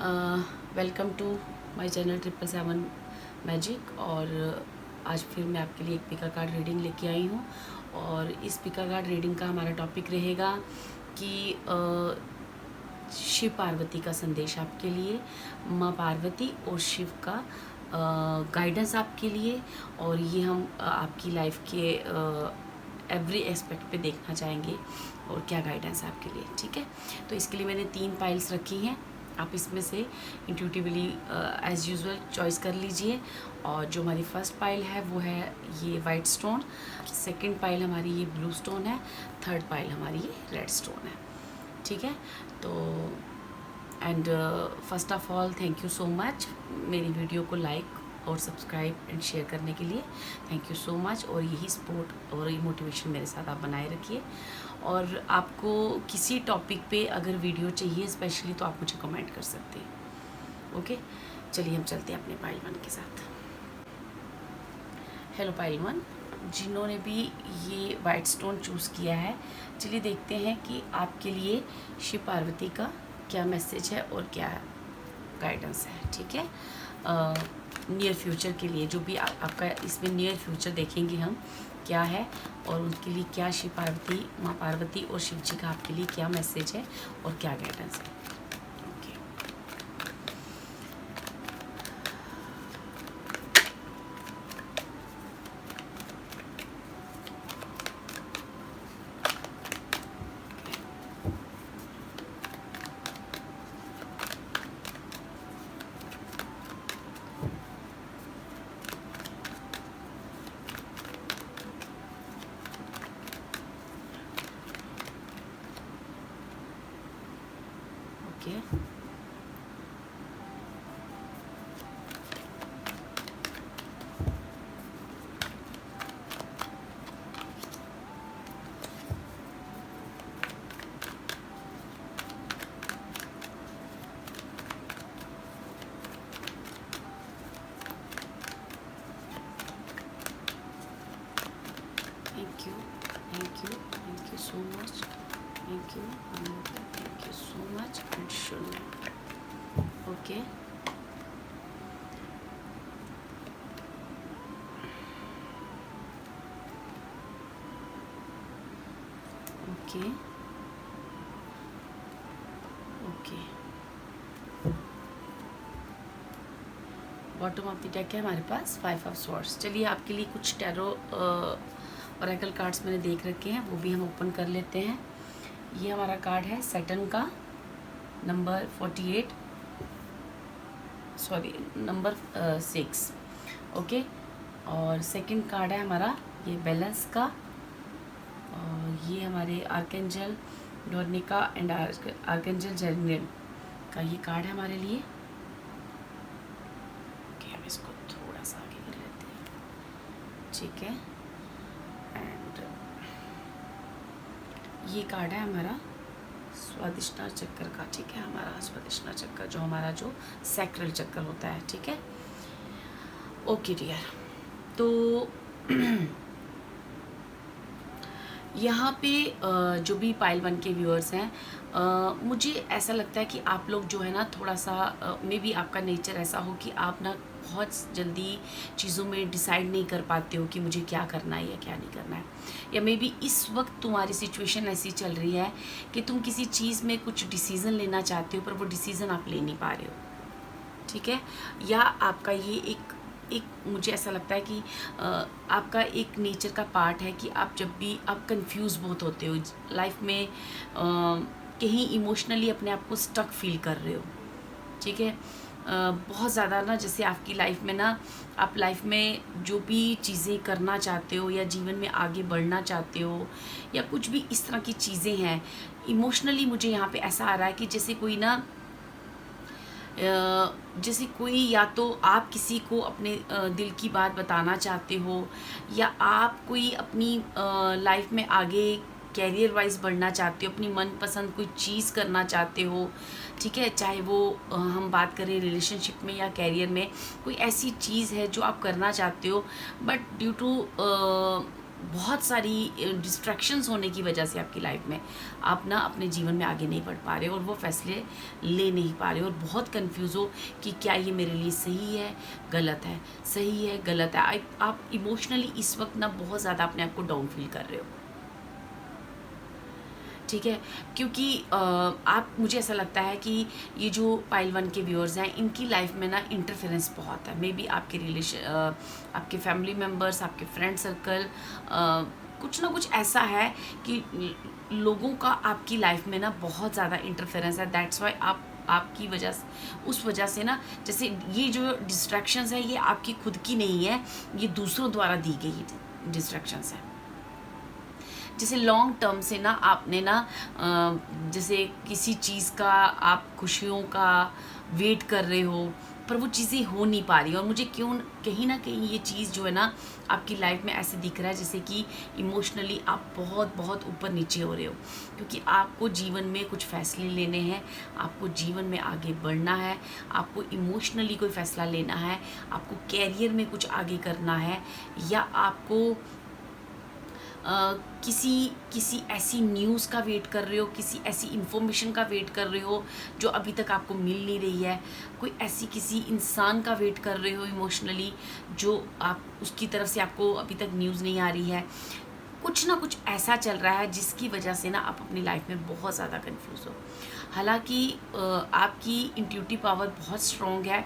Welcome to my channel 777 magic. और आज फिर मैं आपके लिए एक पिका कार्ड रीडिंग लेके आई हूँ। और इस पिका कार्ड रीडिंग का हमारा टॉपिक रहेगा कि शिव पार्वती का संदेश आपके लिए, माँ पार्वती और शिव का गाइडेंस आपके लिए। और ये हम आपकी लाइफ के एवरी एस्पेक्ट पे देखना चाहेंगे और क्या गाइडेंस है आपके लिए। ठीक है, तो इसके लिए मैंने 3 पाइल्स रखी हैं। आप इसमें से इंट्यूटिवली एज़ यूजुअल चॉइस कर लीजिए। और जो हमारी फर्स्ट पाइल है वो है ये वाइट स्टोन, सेकंड पाइल हमारी ये ब्लू स्टोन है, थर्ड पाइल हमारी ये रेड स्टोन है। ठीक है, तो and first of all thank you so much मेरी वीडियो को लाइक और सब्सक्राइब एंड शेयर करने के लिए। Thank you so much. और यही सपोर्ट और ये मोटिवेशन मेरे साथ आप बनाए रखिए। और आपको किसी टॉपिक पे अगर वीडियो चाहिए स्पेशली तो आप मुझे कमेंट कर सकते हैं। ओके, चलिए हम चलते हैं अपने पाइल 1 के साथ। हेलो पाइल 1, जिन्होंने भी ये वाइट स्टोन चूज़ किया है, चलिए देखते हैं कि आपके लिए शिव पार्वती का क्या मैसेज है और क्या गाइडेंस है। ठीक है, नियर फ्यूचर के लिए जो भी आपका इसमें नियर फ्यूचर देखेंगे हम क्या है और उनके लिए क्या शिव पार्वती, माँ पार्वती और शिव जी का आपके लिए क्या मैसेज है और क्या गाइडेंस है। Okay, okay, thank you so much, thank you so much and शुरू। Okay, okay, okay. Bottom of the deck है हमारे पास 5 ऑफ स्वॉर्ड्स। चलिए आपके लिए कुछ टैरो ओरेकल कार्ड्स मैंने देख रखे हैं, वो भी हम ओपन कर लेते हैं। ये हमारा कार्ड है सैटर्न का नंबर 48, सॉरी नंबर 6। ओके, और सेकंड कार्ड है हमारा ये बैलेंस का। और ये हमारे आर्केंजल डोरनिका एंड आर्केंजल जेरनियल का ये कार्ड है हमारे लिए। ओके, हम इसको थोड़ा सा आगे कर लेते हैं। ठीक है, एंड ये कार्ड है हमारा स्वादिष्टा चक्कर का। ठीक है, हमारा स्वादिष्टा चक्कर जो हमारा जो सैक्रल चक्कर होता है। ठीक है, ओके डियर। तो यहाँ पे जो भी पाइल 1 के व्यूअर्स हैं, मुझे ऐसा लगता है कि आप लोग जो है ना थोड़ा सा मे बी आपका नेचर ऐसा हो कि आप ना बहुत जल्दी चीज़ों में डिसाइड नहीं कर पाते हो कि मुझे क्या करना है या क्या नहीं करना है। या मे बी इस वक्त तुम्हारी सिचुएशन ऐसी चल रही है कि तुम किसी चीज़ में कुछ डिसीज़न लेना चाहते हो पर वो डिसीज़न आप ले नहीं पा रहे हो। ठीक है, या आपका ये एक मुझे ऐसा लगता है कि आपका एक नेचर का पार्ट है कि आप जब भी आप कंफ्यूज बहुत होते हो लाइफ में, कहीं इमोशनली अपने आप को स्टक फील कर रहे हो। ठीक है, बहुत ज़्यादा ना, जैसे आपकी लाइफ में ना, आप लाइफ में जो भी चीज़ें करना चाहते हो या जीवन में आगे बढ़ना चाहते हो या कुछ भी इस तरह की चीज़ें हैं, इमोशनली मुझे यहाँ पे ऐसा आ रहा है कि जैसे कोई ना जैसे कोई, या तो आप किसी को अपने दिल की बात बताना चाहते हो या आप कोई अपनी लाइफ में आगे कैरियर वाइज बढ़ना चाहते हो, अपनी मनपसंद कोई चीज़ करना चाहते हो। ठीक है, चाहे वो हम बात करें रिलेशनशिप में या कैरियर में, कोई ऐसी चीज़ है जो आप करना चाहते हो बट ड्यू टू बहुत सारी डिस्ट्रैक्शंस होने की वजह से आपकी लाइफ में आप ना अपने जीवन में आगे नहीं बढ़ पा रहे हो और वो फैसले ले नहीं पा रहे हो और बहुत कंफ्यूज हो कि क्या ये मेरे लिए सही है, गलत है, सही है, गलत है। आप इमोशनली इस वक्त ना बहुत ज़्यादा अपने आप को डाउन फील कर रहे हो, ठीक है। क्योंकि आप, मुझे ऐसा लगता है कि ये जो पाइल 1 के व्यूअर्स हैं, इनकी लाइफ में ना इंटरफेरेंस बहुत है। मे बी आपके आपके फैमिली मेम्बर्स, आपके फ्रेंड सर्कल, कुछ ना कुछ ऐसा है कि लोगों का आपकी लाइफ में ना बहुत ज़्यादा इंटरफेरेंस है। दैट्स वाई आपकी वजह से, उस वजह से ना, जैसे ये जो डिस्ट्रैक्शंस है ये आपकी खुद की नहीं है, ये दूसरों द्वारा दी गई डिस्ट्रैक्शंस है। जैसे लॉन्ग टर्म से ना आपने ना जैसे किसी चीज़ का आप खुशियों का वेट कर रहे हो, पर वो चीज़ें हो नहीं पा रही। और मुझे क्यों कहीं ना कहीं ये चीज़ जो है ना आपकी लाइफ में ऐसे दिख रहा है जैसे कि इमोशनली आप बहुत बहुत ऊपर नीचे हो रहे हो, क्योंकि आपको जीवन में कुछ फैसले लेने हैं, आपको जीवन में आगे बढ़ना है, आपको इमोशनली कोई फ़ैसला लेना है, आपको कैरियर में कुछ आगे करना है, या आपको किसी किसी ऐसी न्यूज़ का वेट कर रहे हो, किसी ऐसी इन्फॉर्मेशन का वेट कर रहे हो जो अभी तक आपको मिल नहीं रही है, कोई ऐसी किसी इंसान का वेट कर रहे हो इमोशनली जो आप उसकी तरफ से आपको अभी तक न्यूज़ नहीं आ रही है। कुछ ना कुछ ऐसा चल रहा है जिसकी वजह से ना आप अपनी लाइफ में बहुत ज़्यादा कंफ्यूज हो। हालांकि आपकी इंट्यूटिव पावर बहुत स्ट्रॉन्ग है,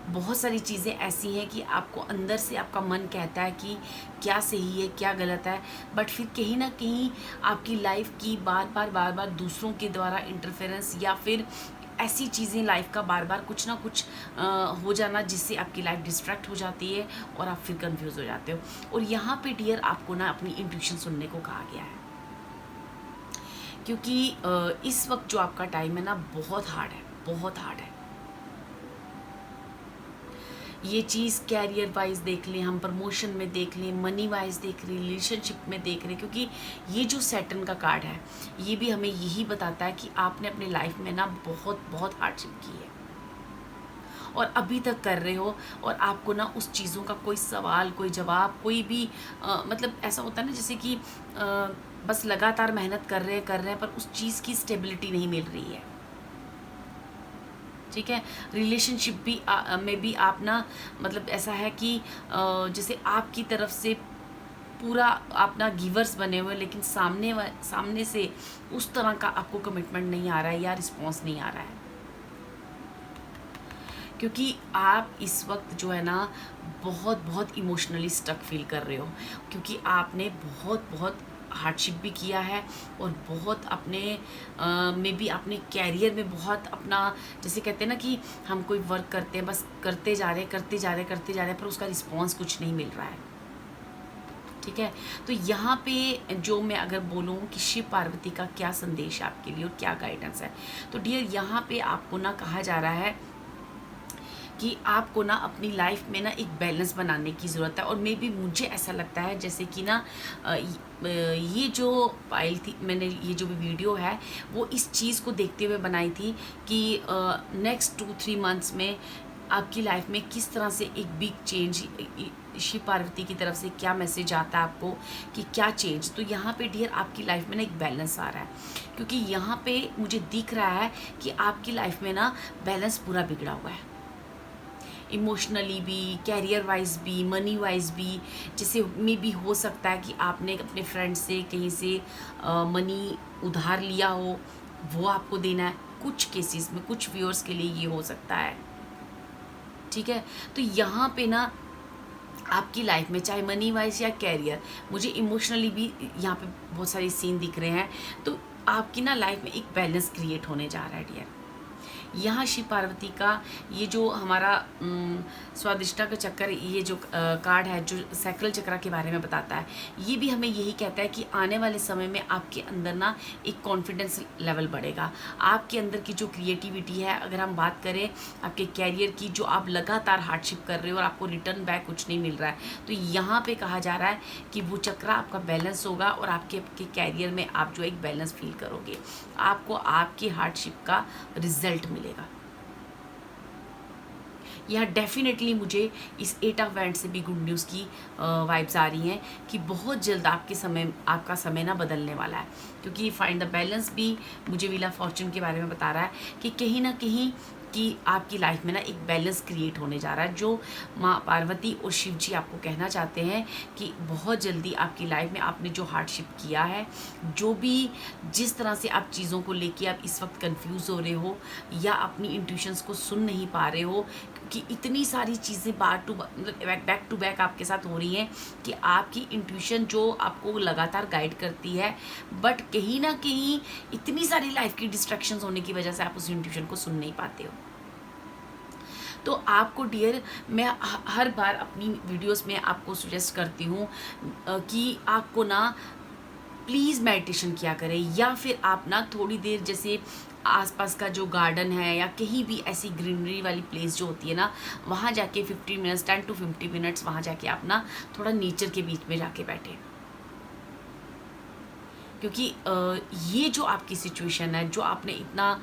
बहुत सारी चीज़ें ऐसी हैं कि आपको अंदर से आपका मन कहता है कि क्या सही है, क्या गलत है, बट फिर कहीं ना कहीं आपकी लाइफ की बार बार दूसरों के द्वारा इंटरफेरेंस या फिर ऐसी चीज़ें लाइफ का बार बार कुछ ना कुछ हो जाना जिससे आपकी लाइफ डिस्ट्रैक्ट हो जाती है और आप फिर कंफ्यूज हो जाते हो। और यहाँ पे डियर आपको ना अपनी इंट्यूशन सुनने को कहा गया है, क्योंकि इस वक्त जो आपका टाइम है ना बहुत हार्ड है, बहुत हार्ड है। ये चीज़ कैरियर वाइज देख लें, हम प्रमोशन में देख लें, मनी वाइज देख लें, रिलेशनशिप में देख लें, क्योंकि ये जो सैटर्न का कार्ड है ये भी हमें यही बताता है कि आपने अपनी लाइफ में ना बहुत बहुत हार्डशिप की है और अभी तक कर रहे हो, और आपको ना उस चीज़ों का कोई सवाल, कोई जवाब, कोई भी मतलब ऐसा होता है ना जैसे कि बस लगातार मेहनत कर रहे हैं पर उस चीज़ की स्टेबिलिटी नहीं मिल रही है, ठीक है। रिलेशनशिप भी में भी आप ना मतलब ऐसा है कि जैसे आपकी तरफ से पूरा आप ना गिवर्स बने हुए, लेकिन सामने से उस तरह का आपको कमिटमेंट नहीं आ रहा है या रिस्पॉन्स नहीं आ रहा है, क्योंकि आप इस वक्त जो है ना बहुत बहुत इमोशनली स्टक फील कर रहे हो, क्योंकि आपने बहुत बहुत हार्डशिप भी किया है और बहुत अपने में भी अपने कैरियर में बहुत अपना, जैसे कहते हैं ना कि हम कोई वर्क करते हैं, बस करते जा रहे हैं पर उसका रिस्पॉन्स कुछ नहीं मिल रहा है, ठीक है। तो यहाँ पे जो मैं अगर बोलूँ कि शिव पार्वती का क्या संदेश है आपके लिए और क्या गाइडेंस है, तो डियर यहाँ पे आपको ना कहा जा रहा है कि आपको ना अपनी लाइफ में ना एक बैलेंस बनाने की ज़रूरत है। और मे बी मुझे ऐसा लगता है जैसे कि ना ये जो फाइल थी, मैंने ये जो भी वीडियो है वो इस चीज़ को देखते हुए बनाई थी कि नेक्स्ट 2-3 मंथ्स में आपकी लाइफ में किस तरह से एक बिग चेंज, शिव पार्वती की तरफ से क्या मैसेज आता है आपको कि क्या चेंज। तो यहाँ पे डियर आपकी लाइफ में ना एक बैलेंस आ रहा है, क्योंकि यहाँ पे मुझे दिख रहा है कि आपकी लाइफ में ना बैलेंस पूरा बिगड़ा हुआ है, इमोशनली भी, कैरियर वाइज भी, मनी वाइज भी। जैसे में भी हो सकता है कि आपने अपने फ्रेंड से कहीं से मनी उधार लिया हो, वो आपको देना है। कुछ केसेस में, कुछ व्यूअर्स के लिए ये हो सकता है, ठीक है। तो यहाँ पे ना आपकी लाइफ में चाहे मनी वाइज या कैरियर, मुझे इमोशनली भी यहाँ पे बहुत सारे सीन दिख रहे हैं। तो आपकी ना लाइफ में एक बैलेंस क्रिएट होने जा रहा है डियर। यहाँ शिव पार्वती का ये जो हमारा स्वादिष्टा का चक्कर, ये जो कार्ड है जो सैक्रल चक्र के बारे में बताता है, ये भी हमें यही कहता है कि आने वाले समय में आपके अंदर ना एक कॉन्फिडेंस लेवल बढ़ेगा। आपके अंदर की जो क्रिएटिविटी है, अगर हम बात करें आपके कैरियर की, जो आप लगातार हार्डशिप कर रहे हो और आपको रिटर्न बैक कुछ नहीं मिल रहा है, तो यहाँ पे कहा जा रहा है कि वो चक्र आपका बैलेंस होगा और आपके कैरियर में आप जो एक बैलेंस फील करोगे, आपको आपकी हार्डशिप का रिजल्ट मिलेगा। यहाँ डेफिनेटली मुझे इस 8 ऑफ वैंड से भी गुड न्यूज़ की वाइब्स आ रही हैं कि बहुत जल्द आपका समय ना बदलने वाला है, क्योंकि फाइंड द बैलेंस भी मुझे व्हील ऑफ फॉर्च्यून के बारे में बता रहा है कि कहीं ना कहीं कि आपकी लाइफ में ना एक बैलेंस क्रिएट होने जा रहा है, जो माँ पार्वती और शिव जी आपको कहना चाहते हैं कि बहुत जल्दी आपकी लाइफ में आपने जो हार्डशिप किया है, जो भी जिस तरह से आप चीज़ों को लेके आप इस वक्त कंफ्यूज हो रहे हो या अपनी इंट्यूशंस को सुन नहीं पा रहे हो, कि इतनी सारी चीज़ें बैक टू बैक आपके साथ हो रही हैं कि आपकी इंट्यूशन जो आपको लगातार गाइड करती है, बट कहीं ना कहीं इतनी सारी लाइफ की डिस्ट्रैक्शंस होने की वजह से आप उस इंट्यूशन को सुन नहीं पाते हो। तो आपको डियर, मैं हर बार अपनी वीडियोस में आपको सजेस्ट करती हूँ कि आपको ना प्लीज़ मेडिटेशन किया करें, या फिर आप ना थोड़ी देर जैसे आसपास का जो गार्डन है या कहीं भी ऐसी ग्रीनरी वाली प्लेस जो होती है ना, वहाँ जाके 15 मिनट्स 10 to 50 मिनट्स वहाँ जाके आप ना थोड़ा नेचर के बीच में जाके बैठे, क्योंकि ये जो आपकी सिचुएशन है, जो आपने इतना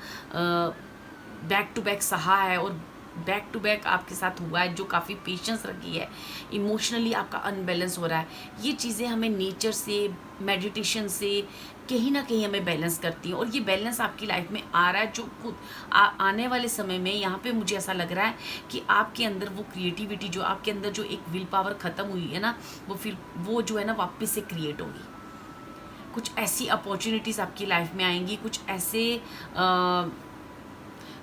बैक टू बैक सहा है और बैक टू बैक आपके साथ हुआ है, जो काफ़ी पेशेंस रखी है, इमोशनली आपका अनबैलेंस हो रहा है, ये चीज़ें हमें नेचर से, मेडिटेशन से कहीं ना कहीं हमें बैलेंस करती हैं। और ये बैलेंस आपकी लाइफ में आ रहा है, जो खुद आने वाले समय में यहाँ पे मुझे ऐसा लग रहा है कि आपके अंदर वो क्रिएटिविटी, जो आपके अंदर जो एक विल पावर ख़त्म हुई है ना, वो फिर वो जो है ना वापस से क्रिएट होगी। कुछ ऐसी अपॉर्चुनिटीज़ आपकी लाइफ में आएंगी,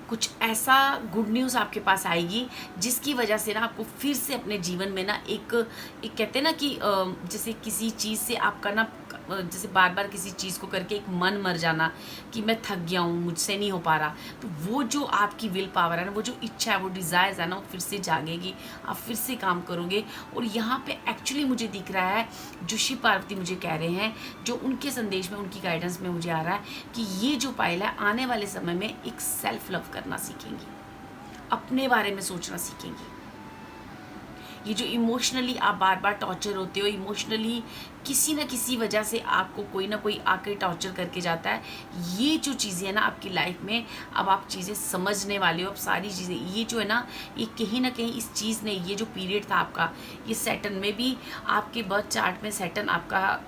कुछ ऐसा गुड न्यूज़ आपके पास आएगी जिसकी वजह से ना आपको फिर से अपने जीवन में ना एक कहते हैं ना कि जैसे किसी चीज़ से आपका ना, जैसे बार बार किसी चीज़ को करके एक मन मर जाना कि मैं थक गया हूँ, मुझसे नहीं हो पा रहा, तो वो जो आपकी विल पावर है ना, वो जो इच्छा है, वो डिज़ायर्स है ना, वो फिर से जागेगी, आप फिर से काम करोगे। और यहाँ पे एक्चुअली मुझे दिख रहा है, जो शिव पार्वती मुझे कह रहे हैं, जो उनके संदेश में, उनकी गाइडेंस में मुझे आ रहा है कि ये जो पायल है आने वाले समय में एक सेल्फ लव करना सीखेंगी, अपने बारे में सोचना सीखेंगी। ये जो इमोशनली आप बार बार टॉर्चर होते हो, इमोशनली किसी न किसी वजह से आपको कोई ना कोई आके टॉर्चर करके जाता है, ये जो चीज़ें हैं ना आपकी लाइफ में, अब आप चीज़ें समझने वाले हो, अब सारी चीज़ें, ये जो है ना, ये कहीं ना कहीं इस चीज़ ने, ये जो पीरियड था आपका, ये सैटर्न में भी आपके बर्थ चार्ट में सैटर्न आपका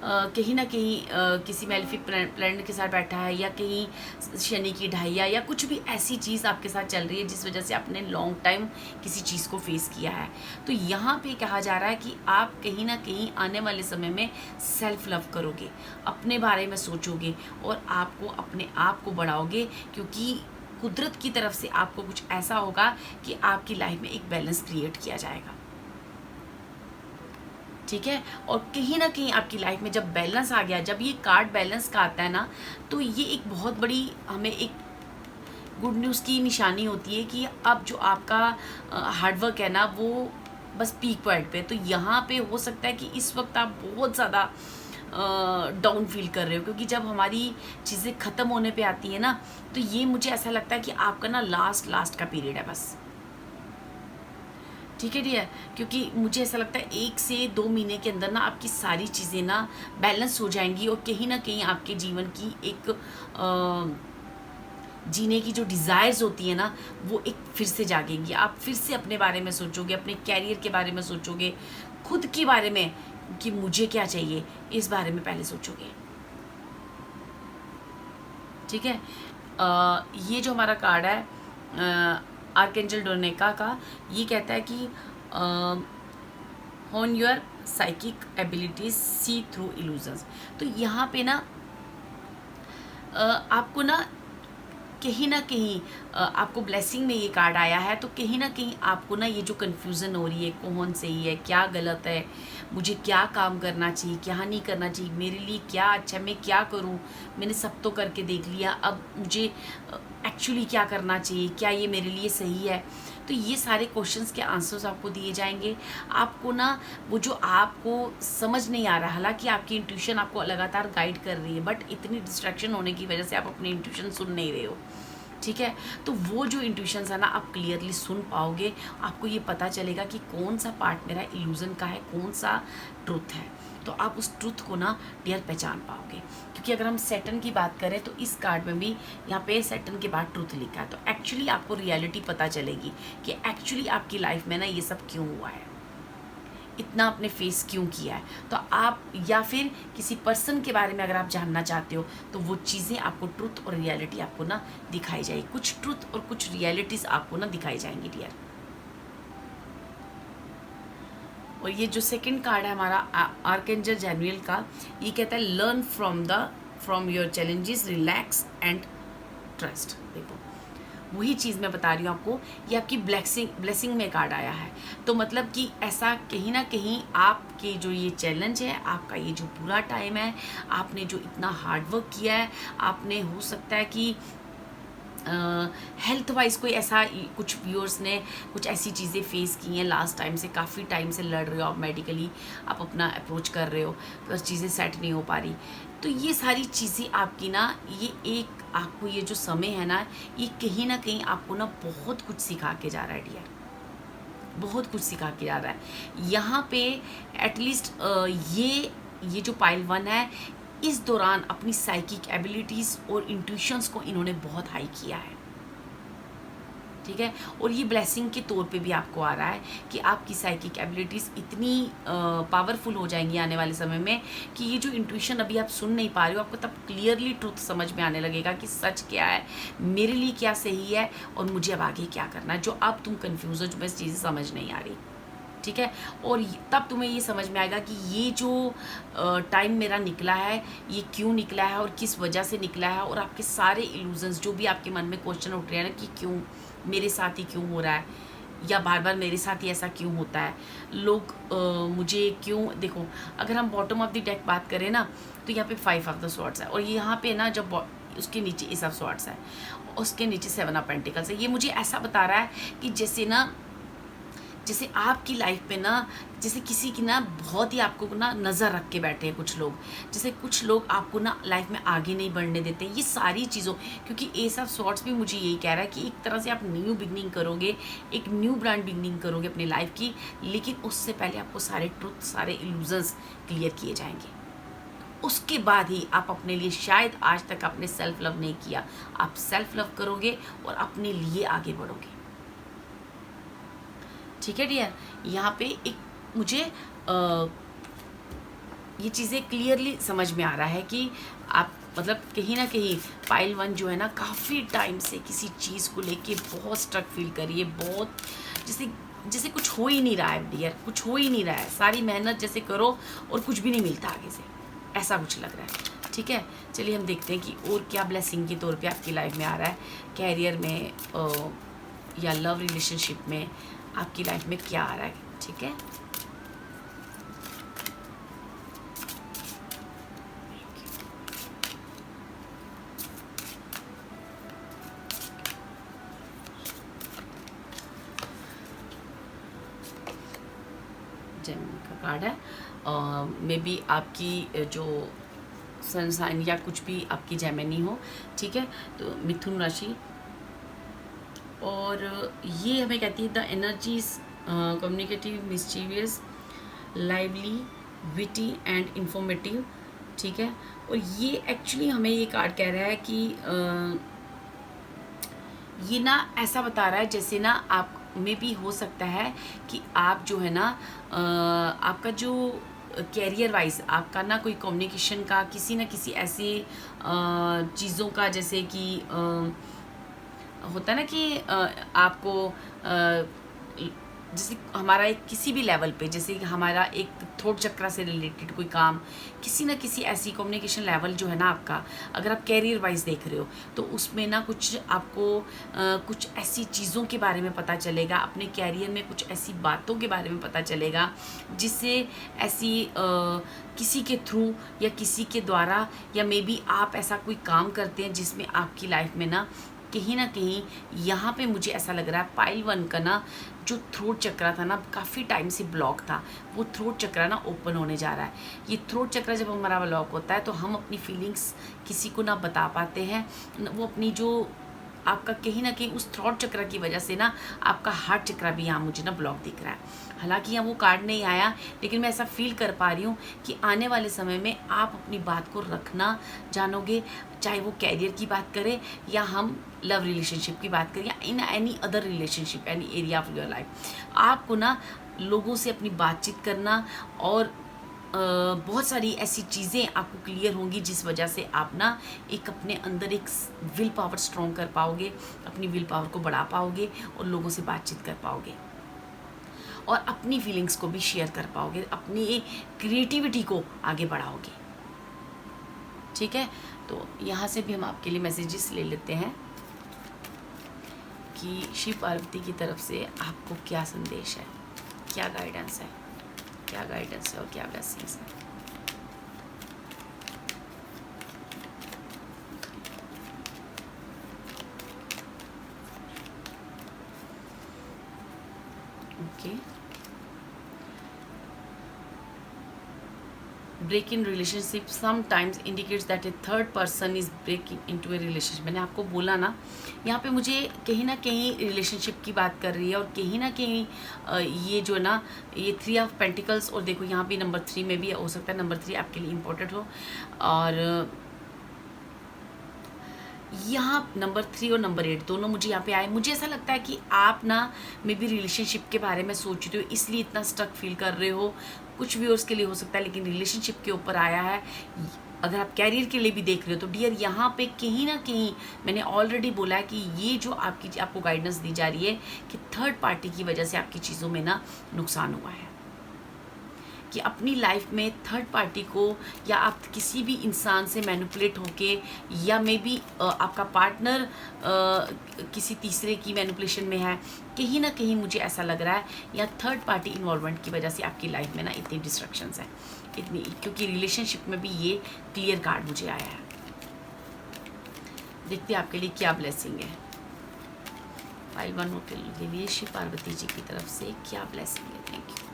कहीं ना कहीं किसी मेलेफिक प्लैनेट के साथ बैठा है, या कहीं शनि की ढाइया या कुछ भी ऐसी चीज़ आपके साथ चल रही है जिस वजह से आपने लॉन्ग टाइम किसी चीज़ को फेस किया है। तो यहाँ पे कहा जा रहा है कि आप कहीं ना कहीं आने वाले समय में सेल्फ लव करोगे, अपने बारे में सोचोगे और आपको अपने आप को बढ़ाओगे, क्योंकि कुदरत की तरफ से आपको कुछ ऐसा होगा कि आपकी लाइफ में एक बैलेंस क्रिएट किया जाएगा। ठीक है, और कहीं ना कहीं आपकी लाइफ में जब बैलेंस आ गया, जब ये कार्ड बैलेंस का आता है ना, तो ये एक बहुत बड़ी हमें एक गुड न्यूज़ की निशानी होती है कि अब जो आपका हार्डवर्क है ना, वो बस पीक पॉइंट पे। तो यहाँ पे हो सकता है कि इस वक्त आप बहुत ज़्यादा डाउन फील कर रहे हो, क्योंकि जब हमारी चीज़ें ख़त्म होने पे आती है ना, तो ये मुझे ऐसा लगता है कि आपका ना लास्ट का पीरियड है बस। ठीक है डियर, क्योंकि मुझे ऐसा लगता है 1 से 2 महीने के अंदर ना आपकी सारी चीज़ें ना बैलेंस हो जाएंगी, और कहीं ना कहीं आपके जीवन की एक जीने की जो डिज़ायर्स होती है ना, वो एक फिर से जागेंगी। आप फिर से अपने बारे में सोचोगे, अपने कैरियर के बारे में सोचोगे, खुद के बारे में कि मुझे क्या चाहिए, इस बारे में पहले सोचोगे। ठीक है, ये जो हमारा कार्ड है आर्कएंजल डोनेका का, ये कहता है कि hone your psychic abilities, see through illusions. तो यहाँ पे ना आपको ना कहीं ना कहीं आपको ब्लेसिंग में ये कार्ड आया है, तो कहीं ना कहीं आपको ना ये जो कन्फ्यूज़न हो रही है, कौन सही है, क्या गलत है, मुझे क्या काम करना चाहिए, क्या नहीं करना चाहिए, मेरे लिए क्या अच्छा है, मैं क्या करूं, मैंने सब तो करके देख लिया, अब मुझे एक्चुअली क्या करना चाहिए, क्या ये मेरे लिए सही है। तो ये सारे क्वेश्चंस के आंसर्स आपको दिए जाएंगे। आपको ना वो जो आपको समझ नहीं आ रहा, हालांकि आपकी इंट्यूशन आपको लगातार गाइड कर रही है, बट इतनी डिस्ट्रैक्शन होने की वजह से आप अपनी इंट्यूशन सुन नहीं रहे हो। ठीक है। तो वो जो इंट्यूशंस है ना, आप क्लियरली सुन पाओगे, आपको ये पता चलेगा कि कौन सा पार्ट मेरा इल्यूज़न का है, कौन सा ट्रुथ है। तो आप उस ट्रुथ को ना डियर पहचान पाओगे। क्योंकि अगर हम सैटर्न की बात करें तो इस कार्ड में भी यहाँ पे सैटर्न के बाद ट्रुथ लिखा है। तो एक्चुअली आपको रियलिटी पता चलेगी कि एक्चुअली आपकी लाइफ में ना ये सब क्यों हुआ है, इतना आपने फेस क्यों किया है। तो आप, या फिर किसी पर्सन के बारे में अगर आप जानना चाहते हो, तो वो चीज़ें आपको, ट्रुथ और रियलिटी आपको ना दिखाई जाएगी। कुछ ट्रुथ और कुछ रियलिटीज़ आपको ना दिखाई जाएंगी डियर। और ये जो सेकंड कार्ड है हमारा आर्कएंजल जैनुअल का, ये कहता है learn from your challenges, relax and trust. देखो वही चीज़ मैं बता रही हूँ आपको, ये आपकी ब्लेसिंग में कार्ड आया है। तो मतलब कि ऐसा कहीं ना कहीं आपके जो ये चैलेंज है, आपका ये जो पूरा टाइम है, आपने जो इतना हार्ड वर्क किया है, आपने हो सकता है कि हेल्थ वाइज कोई ऐसा, कुछ व्यूअर्स ने कुछ ऐसी चीज़ें फेस की हैं लास्ट टाइम से, काफ़ी टाइम से लड़ रहे हो आप मेडिकली, आप अपना अप्रोच कर रहे हो, बस चीज़ें सेट नहीं हो पा रही। तो ये सारी चीज़ें आपकी ना, ये एक आपको ये जो समय है ना, ये कहीं ना कहीं आपको ना बहुत कुछ सिखा के जा रहा है डियर, बहुत कुछ सिखा के जा रहा है। यहाँ पे एटलीस्ट ये जो पाइल 1 है, इस दौरान अपनी साइकिक एबिलिटीज़ और इंट्यूशंस को इन्होंने बहुत हाई किया है, ठीक है। और ये ब्लेसिंग के तौर पे भी आपको आ रहा है कि आपकी साइकिक एबिलिटीज़ इतनी पावरफुल हो जाएंगी आने वाले समय में कि ये जो इंट्यूशन अभी आप सुन नहीं पा रहे हो, आपको तब क्लियरली ट्रुथ समझ में आने लगेगा कि सच क्या है, मेरे लिए क्या सही है और मुझे अब आगे क्या करना है। जो अब तुम कन्फ्यूज़ हो, जो बस चीज़ें समझ नहीं आ रही, ठीक है। और तब तुम्हें ये समझ में आएगा कि ये जो टाइम मेरा निकला है, ये क्यों निकला है और किस वजह से निकला है। और आपके सारे इल्यूजन्स, जो भी आपके मन में क्वेश्चन उठ रहे हैं ना कि क्यों मेरे साथ ही क्यों हो रहा है, या बार बार मेरे साथ ही ऐसा क्यों होता है, लोग मुझे क्यों। देखो अगर हम बॉटम ऑफ द डेक बात करें ना, तो यहाँ पे 5 ऑफ द स्वॉर्ड्स है, और यहाँ पे ना जब उसके नीचे एस ऑफ स्वॉर्ड्स है, उसके नीचे 7 ऑफ पेंटिकल्स है। ये मुझे ऐसा बता रहा है कि जैसे आपकी लाइफ में ना, जैसे किसी की ना बहुत ही आपको ना नज़र रख के बैठे हैं कुछ लोग, जैसे कुछ लोग आपको ना लाइफ में आगे नहीं बढ़ने देते। ये सारी चीज़ों, क्योंकि एस ऑफ स्वॉर्ड्स भी मुझे यही कह रहा है कि एक तरह से आप न्यू बिगनिंग करोगे, एक न्यू ब्रांड बिगनिंग करोगे अपनी लाइफ की, लेकिन उससे पहले आपको सारे ट्रुथ, सारे इल्यूजन्स क्लियर किए जाएंगे। उसके बाद ही आप अपने लिए, शायद आज तक आपने सेल्फ लव नहीं किया, आप सेल्फ लव करोगे और अपने लिए आगे बढ़ोगे, ठीक है डियर। यहाँ पे एक मुझे ये चीज़ें क्लियरली समझ में आ रहा है कि आप मतलब कहीं ना कहीं पाइल 1 जो है ना, काफ़ी टाइम से किसी चीज़ को लेके बहुत स्ट्रक फील करिए, बहुत जैसे जैसे कुछ हो ही नहीं रहा है डियर, कुछ हो ही नहीं रहा है, सारी मेहनत जैसे करो और कुछ भी नहीं मिलता आगे से, ऐसा कुछ लग रहा है, ठीक है। चलिए हम देखते हैं कि और क्या ब्लेसिंग के तौर पे आपकी लाइफ में आ रहा है, कैरियर में या लव रिलेशनशिप में आपकी लाइफ में क्या आ रहा है, ठीक है। जेमिनी का कार्ड है, मे बी आपकी जो सन साइन या कुछ भी आपकी जेमिनी हो, ठीक है। तो मिथुन राशि, और ये हमें कहती है the energies communicative, mischievous, lively, witty and informative, ठीक है। और ये एक्चुअली हमें ये कार्ड कह रहा है कि ये ना ऐसा बता रहा है जैसे ना आप में भी हो सकता है कि आप जो है ना आपका जो कैरियर वाइज आपका ना कोई कम्युनिकेशन का किसी न किसी ऐसी चीज़ों का, जैसे कि होता है ना कि आपको जैसे हमारा एक किसी भी लेवल पे, जैसे हमारा एक थ्रोट चक्रा से रिलेटेड कोई काम, किसी ना किसी ऐसी कम्युनिकेशन लेवल जो है ना आपका, अगर आप कैरियर वाइज देख रहे हो तो उसमें ना कुछ आपको कुछ ऐसी चीज़ों के बारे में पता चलेगा, अपने कैरियर में कुछ ऐसी बातों के बारे में पता चलेगा जिससे ऐसी किसी के थ्रू या किसी के द्वारा, या मे बी आप ऐसा कोई काम करते हैं जिसमें आपकी लाइफ में ना कहीं यहाँ पे मुझे ऐसा लग रहा है पाइल 1 का ना जो थ्रोट चक्रा था ना, काफ़ी टाइम से ब्लॉक था, वो थ्रोट चक्रा ना ओपन होने जा रहा है। ये थ्रोट चक्रा जब हमारा ब्लॉक होता है तो हम अपनी फीलिंग्स किसी को ना बता पाते हैं, वो अपनी जो आपका कहीं ना कहीं उस थ्रॉट चक्र की वजह से ना आपका हार्ट चक्र भी यहाँ मुझे ना ब्लॉक दिख रहा है। हालांकि यहाँ वो कार्ड नहीं आया, लेकिन मैं ऐसा फील कर पा रही हूँ कि आने वाले समय में आप अपनी बात को रखना जानोगे, चाहे वो कैरियर की बात करें या हम लव रिलेशनशिप की बात करें या in any other relationship, any area of your life. आपको ना लोगों से अपनी बातचीत करना और बहुत सारी ऐसी चीज़ें आपको क्लियर होंगी जिस वजह से आप ना एक अपने अंदर एक विल पावर स्ट्रॉन्ग कर पाओगे, अपनी विल पावर को बढ़ा पाओगे और लोगों से बातचीत कर पाओगे और अपनी फीलिंग्स को भी शेयर कर पाओगे, अपनी क्रिएटिविटी को आगे बढ़ाओगे। ठीक है, तो यहाँ से भी हम आपके लिए मैसेजेस ले लेते हैं कि शिव पार्वती की तरफ से आपको क्या संदेश है, क्या गाइडेंस है, क्या गाइडेंस है और क्या ब्लेसिंग्स है। Okay, break in relationship sometimes indicates that a third person is breaking into a relationship. मैंने आपको बोला ना, यहाँ पे मुझे कहीं ना कहीं रिलेशनशिप की बात कर रही है और कहीं ना कहीं ये जो ना ये 3 ऑफ पेंटिकल्स, और देखो यहाँ भी नंबर 3 में भी हो सकता है नंबर 3 आपके लिए इम्पोर्टेंट हो, और यहाँ नंबर 3 और नंबर 8 दोनों मुझे यहाँ पे आए। मुझे ऐसा लगता है कि आप ना मे बी रिलेशनशिप के बारे में सोच रहे हो, इसलिए इतना स्टक फील कर रहे हो। कुछ व्यूअर्स के लिए हो सकता है, लेकिन रिलेशनशिप के ऊपर आया है। अगर आप कैरियर के लिए भी देख रहे हो तो डियर यहाँ पे कहीं ना कहीं मैंने ऑलरेडी बोला है कि ये जो आपको गाइडेंस दी जा रही है कि थर्ड पार्टी की वजह से आपकी चीज़ों में ना नुकसान हुआ है, कि अपनी लाइफ में थर्ड पार्टी को या आप किसी भी इंसान से मैनिपुलेट होके या मे बी आपका पार्टनर किसी तीसरे की मैनिपुलेशन में है, कहीं ना कहीं मुझे ऐसा लग रहा है या थर्ड पार्टी इन्वॉल्वमेंट की वजह से आपकी लाइफ में ना इतनी डिस्ट्रक्शंस हैं, इतनी, क्योंकि रिलेशनशिप में भी ये क्लियर कार्ड मुझे आया है। देखते हैं आपके लिए क्या ब्लेसिंग है। फाइल 1 के लिए शिव पार्वती जी की तरफ से क्या ब्लेसिंग है। Thank you.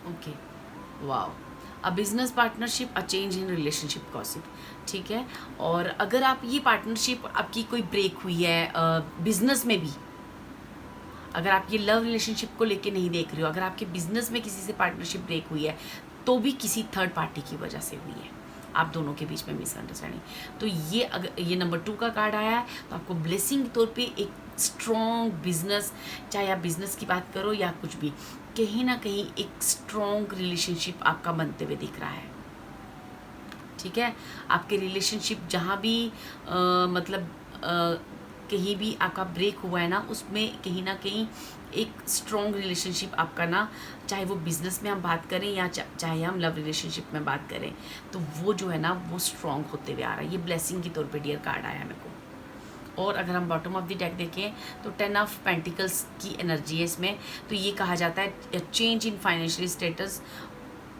Okay, wow, a business partnership, a change in relationship gossip. ठीक है, और अगर आप ये पार्टनरशिप आपकी कोई ब्रेक हुई है बिजनेस में भी, अगर आप ये लव रिलेशनशिप को लेके नहीं देख रहे हो, अगर आपके बिजनेस में किसी से पार्टनरशिप ब्रेक हुई है तो भी किसी थर्ड पार्टी की वजह से हुई है, आप दोनों के बीच में मिसअंडरस्टैंडिंग। तो ये अगर ये नंबर 2 का कार्ड आया है तो आपको ब्लेसिंग के तौर पे एक स्ट्रॉन्ग बिजनेस, चाहे आप बिजनेस की बात करो या कुछ भी, कहीं ना कहीं एक स्ट्रॉन्ग रिलेशनशिप आपका बनते हुए दिख रहा है। ठीक है, आपके रिलेशनशिप जहाँ भी मतलब कहीं भी आपका ब्रेक हुआ है ना, उसमें कहीं ना कहीं एक स्ट्रॉन्ग रिलेशनशिप आपका ना, चाहे वो बिजनेस में हम बात करें या चाहे हम लव रिलेशनशिप में बात करें, तो वो जो है ना वो स्ट्रॉन्ग होते हुए आ रहा है। ये ब्लेसिंग के तौर पे डियर कार्ड आया मेरे को। और अगर हम बॉटम ऑफ द डेक देखें तो 10 ऑफ पेंटिकल्स की एनर्जी है इसमें। तो ये कहा जाता है change in financial status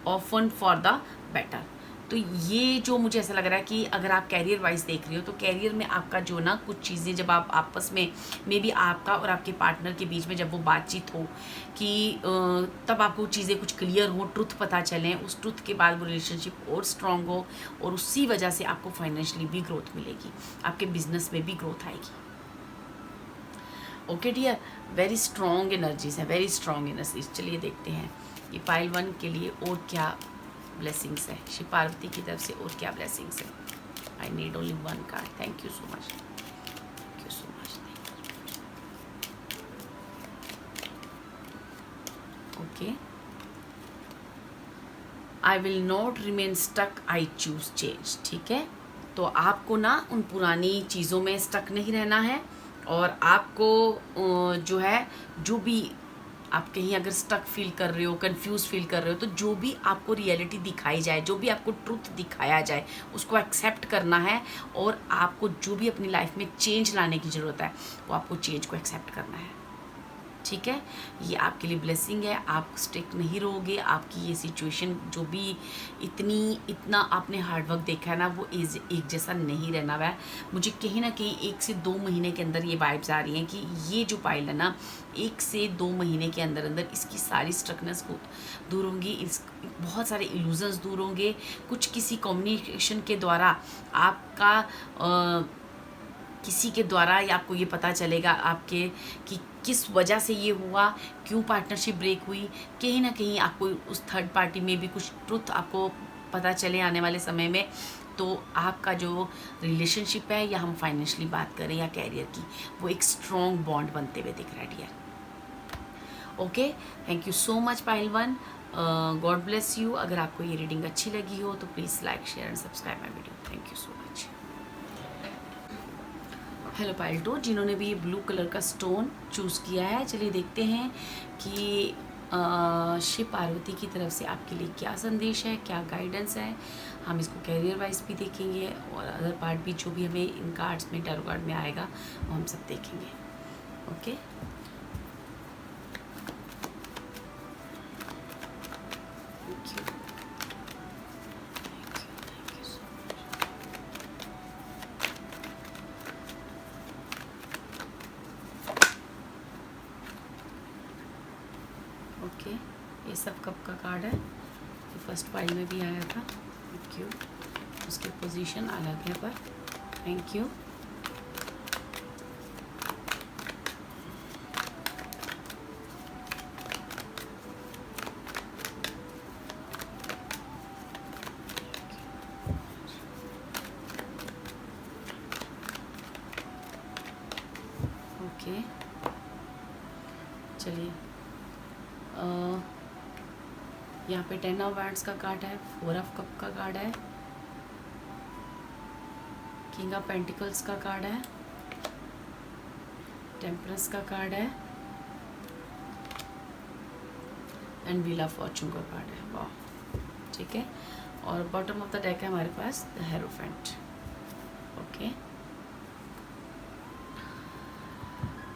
often for the better. तो ये जो मुझे ऐसा लग रहा है कि अगर आप कैरियर वाइज देख रहे हो तो कैरियर में आपका जो ना कुछ चीज़ें जब आप आपस में मे बी आपका और आपके पार्टनर के बीच में जब वो बातचीत हो कि तब आपको चीज़ें कुछ क्लियर हो, ट्रुथ पता चलें, उस ट्रुथ के बाद वो रिलेशनशिप और स्ट्रॉन्ग हो और उसी वजह से आपको फाइनेंशियली भी ग्रोथ मिलेगी, आपके बिजनेस में भी ग्रोथ आएगी। Okay dear, very strong energies हैं, वेरी स्ट्रॉन्ग एनर्जीज। चलिए देखते हैं ये पाइल 1 के लिए और क्या ब्लेसिंग्स है, शिव पार्वती की तरफ से और क्या ब्लेसिंग्स है। I need only 1 card. Thank you so much, thank you so much. Okay, I will not remain stuck, I choose change. ठीक है, तो आपको ना उन पुरानी चीज़ों में स्टक नहीं रहना है और आपको जो है, जो भी आप कहीं अगर स्टक फील कर रहे हो, कंफ्यूज फील कर रहे हो, तो जो भी आपको रियलिटी दिखाई जाए, जो भी आपको ट्रुथ दिखाया जाए, उसको एक्सेप्ट करना है। और आपको जो भी अपनी लाइफ में चेंज लाने की ज़रूरत है वो आपको चेंज को एक्सेप्ट करना है। ठीक है, ये आपके लिए ब्लेसिंग है। आप स्टिक नहीं रहोगे, आपकी ये सिचुएशन जो भी इतना आपने हार्डवर्क देखा है ना, वो एक जैसा नहीं रहना है। मुझे कहीं ना कहीं 1 से 2 महीने के अंदर ये वाइब्स आ रही हैं कि ये जो पाइल है ना, 1 से 2 महीने के अंदर अंदर इसकी सारी स्ट्रकनेस को दूर होंगी, बहुत सारे इल्यूजन्स दूर होंगे। कुछ किसी कम्युनिकेशन के द्वारा आपका किसी के द्वारा या आपको ये पता चलेगा आपके कि किस वजह से ये हुआ, क्यों पार्टनरशिप ब्रेक हुई। कहीं ना कहीं आपको उस थर्ड पार्टी में भी कुछ ट्रुथ आपको पता चले आने वाले समय में। तो आपका जो रिलेशनशिप है, या हम फाइनेंशियली बात करें या कैरियर की, वो एक स्ट्रॉन्ग बॉन्ड बनते हुए दिख रहा है dear. Okay, thank you so much pile one, God bless you. अगर आपको ये रीडिंग अच्छी लगी हो तो please like, share and subscribe my video. Thank you so much. Hello pile 2, जिन्होंने भी ये ब्लू कलर का स्टोन चूज़ किया है, चलिए देखते हैं कि शिव पार्वती की तरफ से आपके लिए क्या संदेश है, क्या गाइडेंस है। हम इसको कैरियर वाइज भी देखेंगे और अदर पार्ट भी जो भी हमें इन कार्ड्स में, टैरो कार्ड में आएगा, वो हम सब देखेंगे। ओके, ओके, ये सब कब का कार्ड है? ये फर्स्ट पाइल में भी आया था। Thank you. उसकी पोजीशन अलग है पर थैंक यू। ओके, चलिए यहाँ पे 10 ऑफ वांड्स का कार्ड है, 4 ऑफ कप का कार्ड है, किंग ऑफ पेंटिकल्स का कार्ड है, टेम्परेंस का कार्ड है एंड व्हील ऑफ फॉर्चून का कार्ड है। वाह, ठीक है। और बॉटम ऑफ द डेक है हमारे पास द हेरोफेंट। ओके,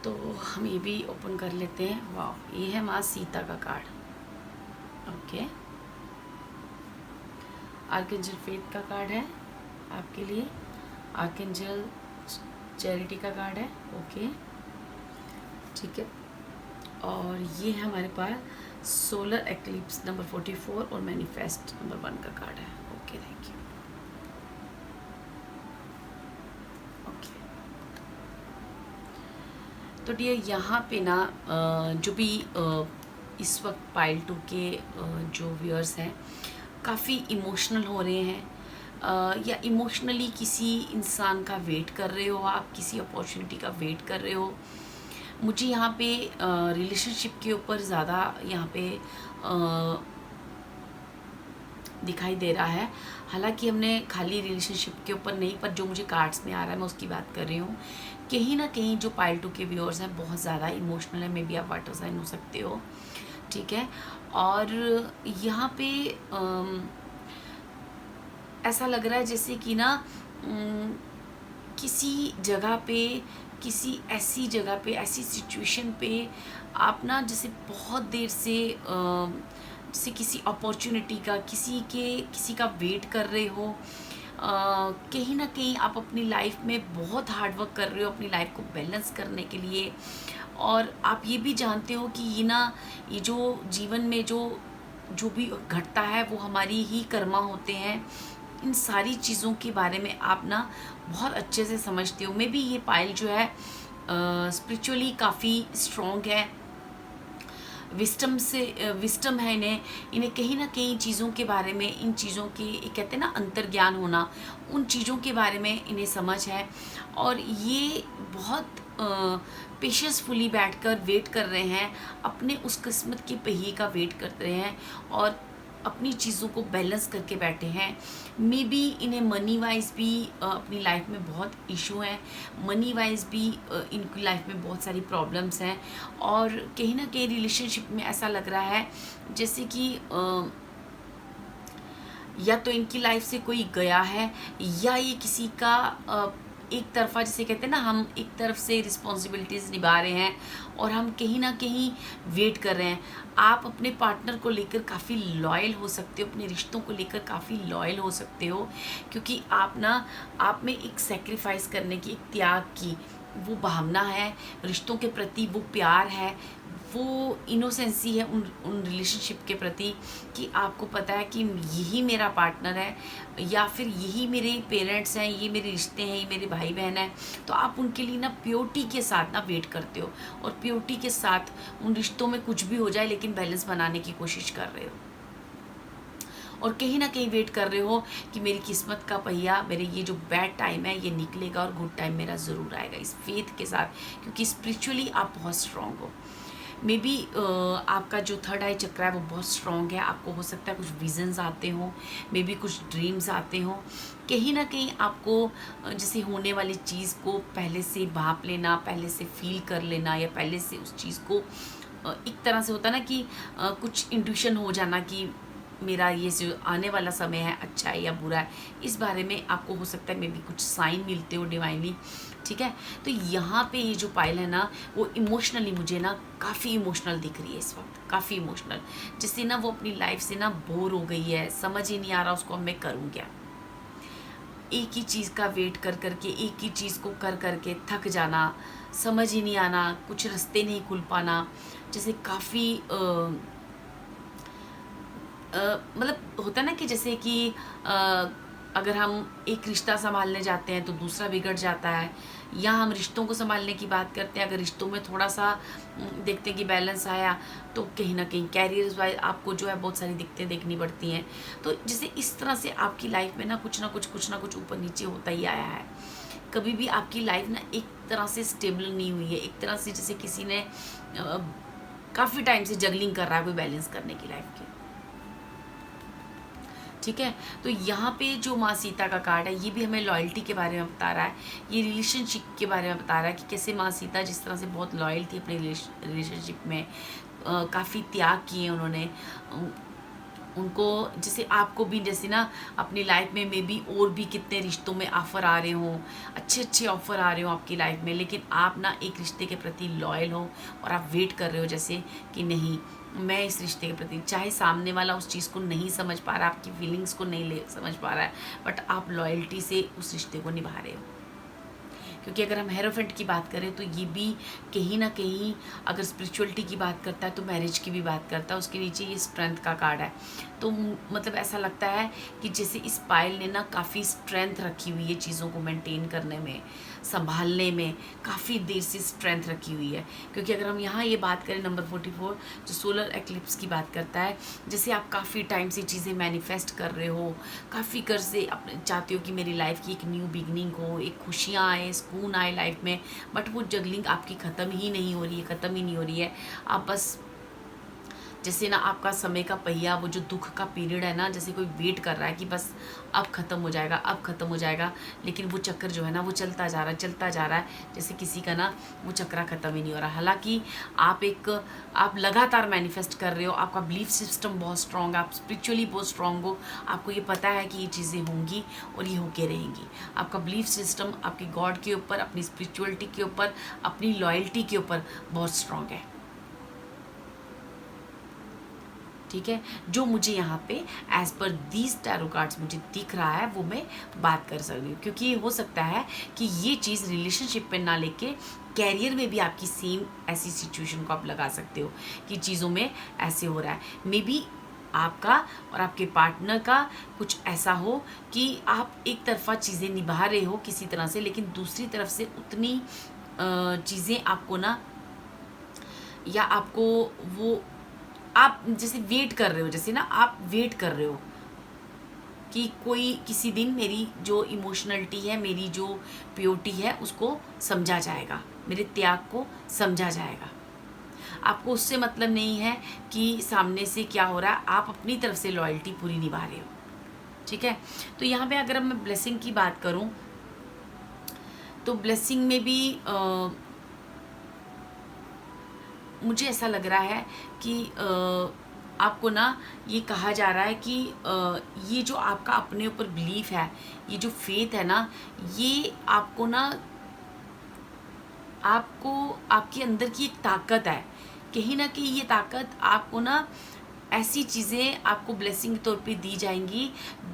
तो हम ये भी ओपन कर लेते हैं। वाह, ये है माँ सीता का कार्ड। ओके, आर्कएंजल फेथ का कार्ड है आपके लिए, आर्कएंजल चैरिटी का कार्ड है। ओके, ठीक है। और ये है हमारे पास सोलर एक्लिप्स नंबर 44 और मैनिफेस्ट नंबर 1 का कार्ड है। Okay, thank you. ओके, तो डियर यहाँ पे ना जो भी इस वक्त पाइल 2 के जो व्यूअर्स हैं काफ़ी इमोशनल हो रहे हैं, या इमोशनली किसी इंसान का वेट कर रहे हो, आप किसी अपॉर्चुनिटी का वेट कर रहे हो। मुझे यहाँ पे रिलेशनशिप के ऊपर ज़्यादा यहाँ पे दिखाई दे रहा है। हालांकि हमने खाली रिलेशनशिप के ऊपर नहीं, पर जो मुझे कार्ड्स में आ रहा है मैं उसकी बात कर रही हूँ। कहीं ना कहीं जो पाइल 2 के व्यूअर्स हैं बहुत ज़्यादा इमोशनल है। मे बी आप वाटर साइन हो सकते हो, ठीक है। और यहाँ पे ऐसा लग रहा है जैसे कि ना किसी जगह पे, किसी ऐसी जगह पे, ऐसी सिचुएशन पे आप ना जैसे बहुत देर से जैसे किसी अपॉर्चुनिटी का, किसी का वेट कर रहे हो। कहीं ना कहीं आप अपनी लाइफ में बहुत हार्ड वर्क कर रहे हो अपनी लाइफ को बैलेंस करने के लिए। और आप ये भी जानते हो कि ये जो जीवन में जो भी घटता है वो हमारी ही कर्मा होते हैं। इन सारी चीज़ों के बारे में आप ना बहुत अच्छे से समझते हो। मे बी ये पाइल जो है स्पिरिचुअली काफ़ी स्ट्रॉन्ग है, विस्टम है इन्हें कहीं ना कहीं चीज़ों के बारे में, इन चीज़ों के कहते हैं ना अंतर्ज्ञान होना, उन चीज़ों के बारे में इन्हें समझ है। और ये बहुत पेशेंसफुली बैठकर वेट कर रहे हैं, अपने उस किस्मत के पहिए का वेट कर रहे हैं और अपनी चीज़ों को बैलेंस करके बैठे हैं। मे बी इन्हें मनी वाइज भी अपनी लाइफ में बहुत इशू हैं, मनी वाइज भी इनकी लाइफ में बहुत सारी प्रॉब्लम्स हैं। और कहीं ना कहीं रिलेशनशिप में ऐसा लग रहा है जैसे कि या तो इनकी लाइफ से कोई गया है, या ये किसी का एक तरफा, जैसे कहते हैं ना, हम एक तरफ से रिस्पॉन्सिबिलिटीज़ निभा रहे हैं और हम कहीं ना कहीं वेट कर रहे हैं। आप अपने पार्टनर को लेकर काफ़ी लॉयल हो सकते हो, अपने रिश्तों को लेकर काफ़ी लॉयल हो सकते हो, क्योंकि आप में एक सेक्रीफाइस करने की, एक त्याग की वो भावना है, रिश्तों के प्रति वो प्यार है, वो इनोसेंसी है उन रिलेशनशिप के प्रति, कि आपको पता है कि यही मेरा पार्टनर है, या फिर यही मेरे पेरेंट्स हैं, ये मेरे रिश्ते हैं, ये मेरे भाई बहन हैं। तो आप उनके लिए ना प्योरिटी के साथ ना वेट करते हो, और प्योरिटी के साथ उन रिश्तों में कुछ भी हो जाए लेकिन बैलेंस बनाने की कोशिश कर रहे हो, और कहीं ना कहीं वेट कर रहे हो कि मेरी किस्मत का पहिया, मेरे ये जो बैड टाइम है ये निकलेगा और गुड टाइम मेरा ज़रूर आएगा, इस फेथ के साथ, क्योंकि स्पिरिचुअली आप बहुत स्ट्रांग हो। मे बी आपका जो थर्ड आई चक्र है वो बहुत स्ट्रॉन्ग है। आपको हो सकता है कुछ विजन्स आते हों, मे बी कुछ ड्रीम्स आते हों, कहीं ना कहीं आपको जैसे होने वाली चीज़ को पहले से भाप लेना, पहले से फील कर लेना, या पहले से उस चीज़ को एक तरह से होता है ना कि कुछ इंट्यूशन हो जाना कि मेरा ये जो आने वाला समय है अच्छा है या बुरा है, इस बारे में आपको हो सकता है मे बी कुछ साइन मिलते हो डिवाइनली। ठीक है, तो यहाँ पे ये जो पायल है ना, वो इमोशनली मुझे ना काफ़ी इमोशनल दिख रही है इस वक्त, काफ़ी इमोशनल, जिससे ना वो अपनी लाइफ से ना बोर हो गई है, समझ ही नहीं आ रहा उसको अब मैं करूँ क्या। एक ही चीज़ का वेट कर करके, एक ही चीज़ को कर करके थक जाना, समझ ही नहीं आना, कुछ रास्ते नहीं खुल पाना, जैसे काफ़ी मतलब होता है ना कि जैसे कि अगर हम एक रिश्ता संभालने जाते हैं तो दूसरा बिगड़ जाता है, या हम रिश्तों को संभालने की बात करते हैं, अगर रिश्तों में थोड़ा सा देखते हैं कि बैलेंस आया तो कहीं ना कहीं कैरियर वाइज आपको जो है बहुत सारी दिक्कतें देखनी पड़ती हैं। तो जैसे इस तरह से आपकी लाइफ में ना कुछ ना कुछ ऊपर नीचे होता ही आया है। कभी भी आपकी लाइफ ना एक तरह से स्टेबल नहीं हुई है, एक तरह से जैसे किसी ने काफ़ी टाइम से जगलिंग कर रहा है कोई बैलेंस करने की लाइफ की। ठीक है, तो यहाँ पे जो माँ सीता का कार्ड है ये भी हमें लॉयल्टी के बारे में बता रहा है, ये रिलेशनशिप के बारे में बता रहा है कि कैसे माँ सीता जिस तरह से बहुत लॉयल थी अपने रिलेशनशिप में, काफ़ी त्याग किए उन्होंने, उनको जैसे आपको भी जैसे ना अपनी लाइफ में मे बी और भी कितने रिश्तों में ऑफ़र आ रहे हों, अच्छे अच्छे ऑफ़र आ रहे हो आपकी लाइफ में, लेकिन आप ना एक रिश्ते के प्रति लॉयल हो और आप वेट कर रहे हो जैसे कि नहीं, मैं इस रिश्ते के प्रति, चाहे सामने वाला उस चीज़ को नहीं समझ पा रहा, आपकी फीलिंग्स को नहीं ले समझ पा रहा है, बट आप लॉयल्टी से उस रिश्ते को निभा रहे हो। क्योंकि अगर हम हेरोफेंट की बात करें तो ये भी कहीं ना कहीं अगर स्पिरिचुअलिटी की बात करता है तो मैरिज की भी बात करता है, उसके नीचे ये स्ट्रेंथ का कार्ड है। तो मतलब ऐसा लगता है कि जैसे इस पायल ने ना काफ़ी स्ट्रेंथ रखी हुई है चीज़ों को मेंटेन करने में, संभालने में काफ़ी देर से स्ट्रेंथ रखी हुई है। क्योंकि अगर हम यहाँ ये बात करें नंबर 44 जो सोलर एक्लिप्स की बात करता है, जैसे आप काफ़ी टाइम से चीज़ें मैनिफेस्ट कर रहे हो, काफ़ी कर से अपने चाहते हो कि मेरी लाइफ की एक न्यू बिगनिंग हो, एक खुशियाँ आए, सुकून आए लाइफ में, बट वो जगलिंग आपकी ख़त्म ही नहीं हो रही है, ख़त्म ही नहीं हो रही है। आप बस जैसे ना आपका समय का पहिया, वो जो दुख का पीरियड है ना, जैसे कोई वेट कर रहा है कि बस अब ख़त्म हो जाएगा, अब ख़त्म हो जाएगा, लेकिन वो चक्कर जो है ना वो चलता जा रहा है, चलता जा रहा है, जैसे किसी का ना वो चक्र ख़त्म ही नहीं हो रहा। हालांकि आप लगातार मैनिफेस्ट कर रहे हो, आपका बिलीफ सिस्टम बहुत स्ट्रॉन्ग है, आप स्पिरिचुअली बहुत स्ट्रॉन्ग हो, आपको ये पता है कि ये चीज़ें होंगी और ये होके रहेंगी। आपका बिलीफ सिस्टम आपके गॉड के ऊपर, अपनी स्पिरिचुअलिटी के ऊपर, अपनी लॉयल्टी के ऊपर बहुत स्ट्रॉन्ग है। ठीक है, जो मुझे यहाँ पे as per these tarot cards मुझे दिख रहा है वो मैं बात कर सकती हूँ, क्योंकि ये हो सकता है कि ये चीज़ रिलेशनशिप पे ना लेके कैरियर में भी आपकी सेम ऐसी सिचुएशन को आप लगा सकते हो कि चीज़ों में ऐसे हो रहा है। मे बी आपका और आपके पार्टनर का कुछ ऐसा हो कि आप एक तरफा चीज़ें निभा रहे हो किसी तरह से, लेकिन दूसरी तरफ से उतनी चीज़ें आपको ना, या आपको वो आप जैसे वेट कर रहे हो, जैसे ना आप वेट कर रहे हो कि कोई किसी दिन मेरी जो इमोशनलिटी है, मेरी जो प्योरिटी है उसको समझा जाएगा, मेरे त्याग को समझा जाएगा। आपको उससे मतलब नहीं है कि सामने से क्या हो रहा है, आप अपनी तरफ से लॉयल्टी पूरी निभा रहे हो। ठीक है, तो यहाँ पे अगर मैं ब्लेसिंग की बात करूँ तो ब्लेसिंग में भी मुझे ऐसा लग रहा है कि आपको ना ये कहा जा रहा है कि ये जो आपका अपने ऊपर बिलीफ है, ये जो फेथ है ना, ये आपको ना, आपको आपके अंदर की एक ताकत है। कहीं ना कहीं ये ताकत आपको ना ऐसी चीज़ें आपको ब्लेसिंग के तौर पे दी जाएंगी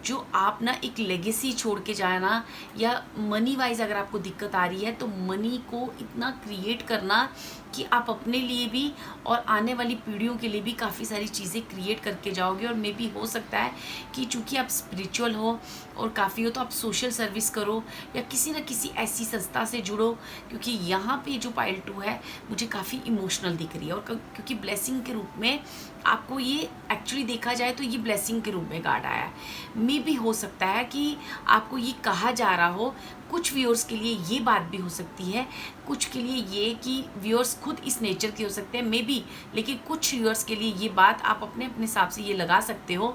जो आप ना एक लेगेसी छोड़ के जाना, या मनी वाइज अगर आपको दिक्कत आ रही है तो मनी को इतना क्रिएट करना कि आप अपने लिए भी और आने वाली पीढ़ियों के लिए भी काफ़ी सारी चीज़ें क्रिएट करके जाओगे। और मे भी हो सकता है कि चूंकि आप स्पिरिचुअल हो और काफ़ी हो तो आप सोशल सर्विस करो या किसी न किसी ऐसी संस्था से जुड़ो, क्योंकि यहाँ पे जो पाइल 2 है मुझे काफ़ी इमोशनल दिख रही है। और क्योंकि ब्लेसिंग के रूप में आपको ये एक्चुअली देखा जाए तो ये ब्लेसिंग के रूप में कार्ड आया है। मे भी हो सकता है कि आपको ये कहा जा रहा हो, कुछ व्यूअर्स के लिए ये बात भी हो सकती है, कुछ के लिए ये कि व्यूअर्स खुद इस नेचर के हो सकते हैं मे बी, लेकिन कुछ व्यूअर्स के लिए ये बात आप अपने अपने हिसाब से ये लगा सकते हो,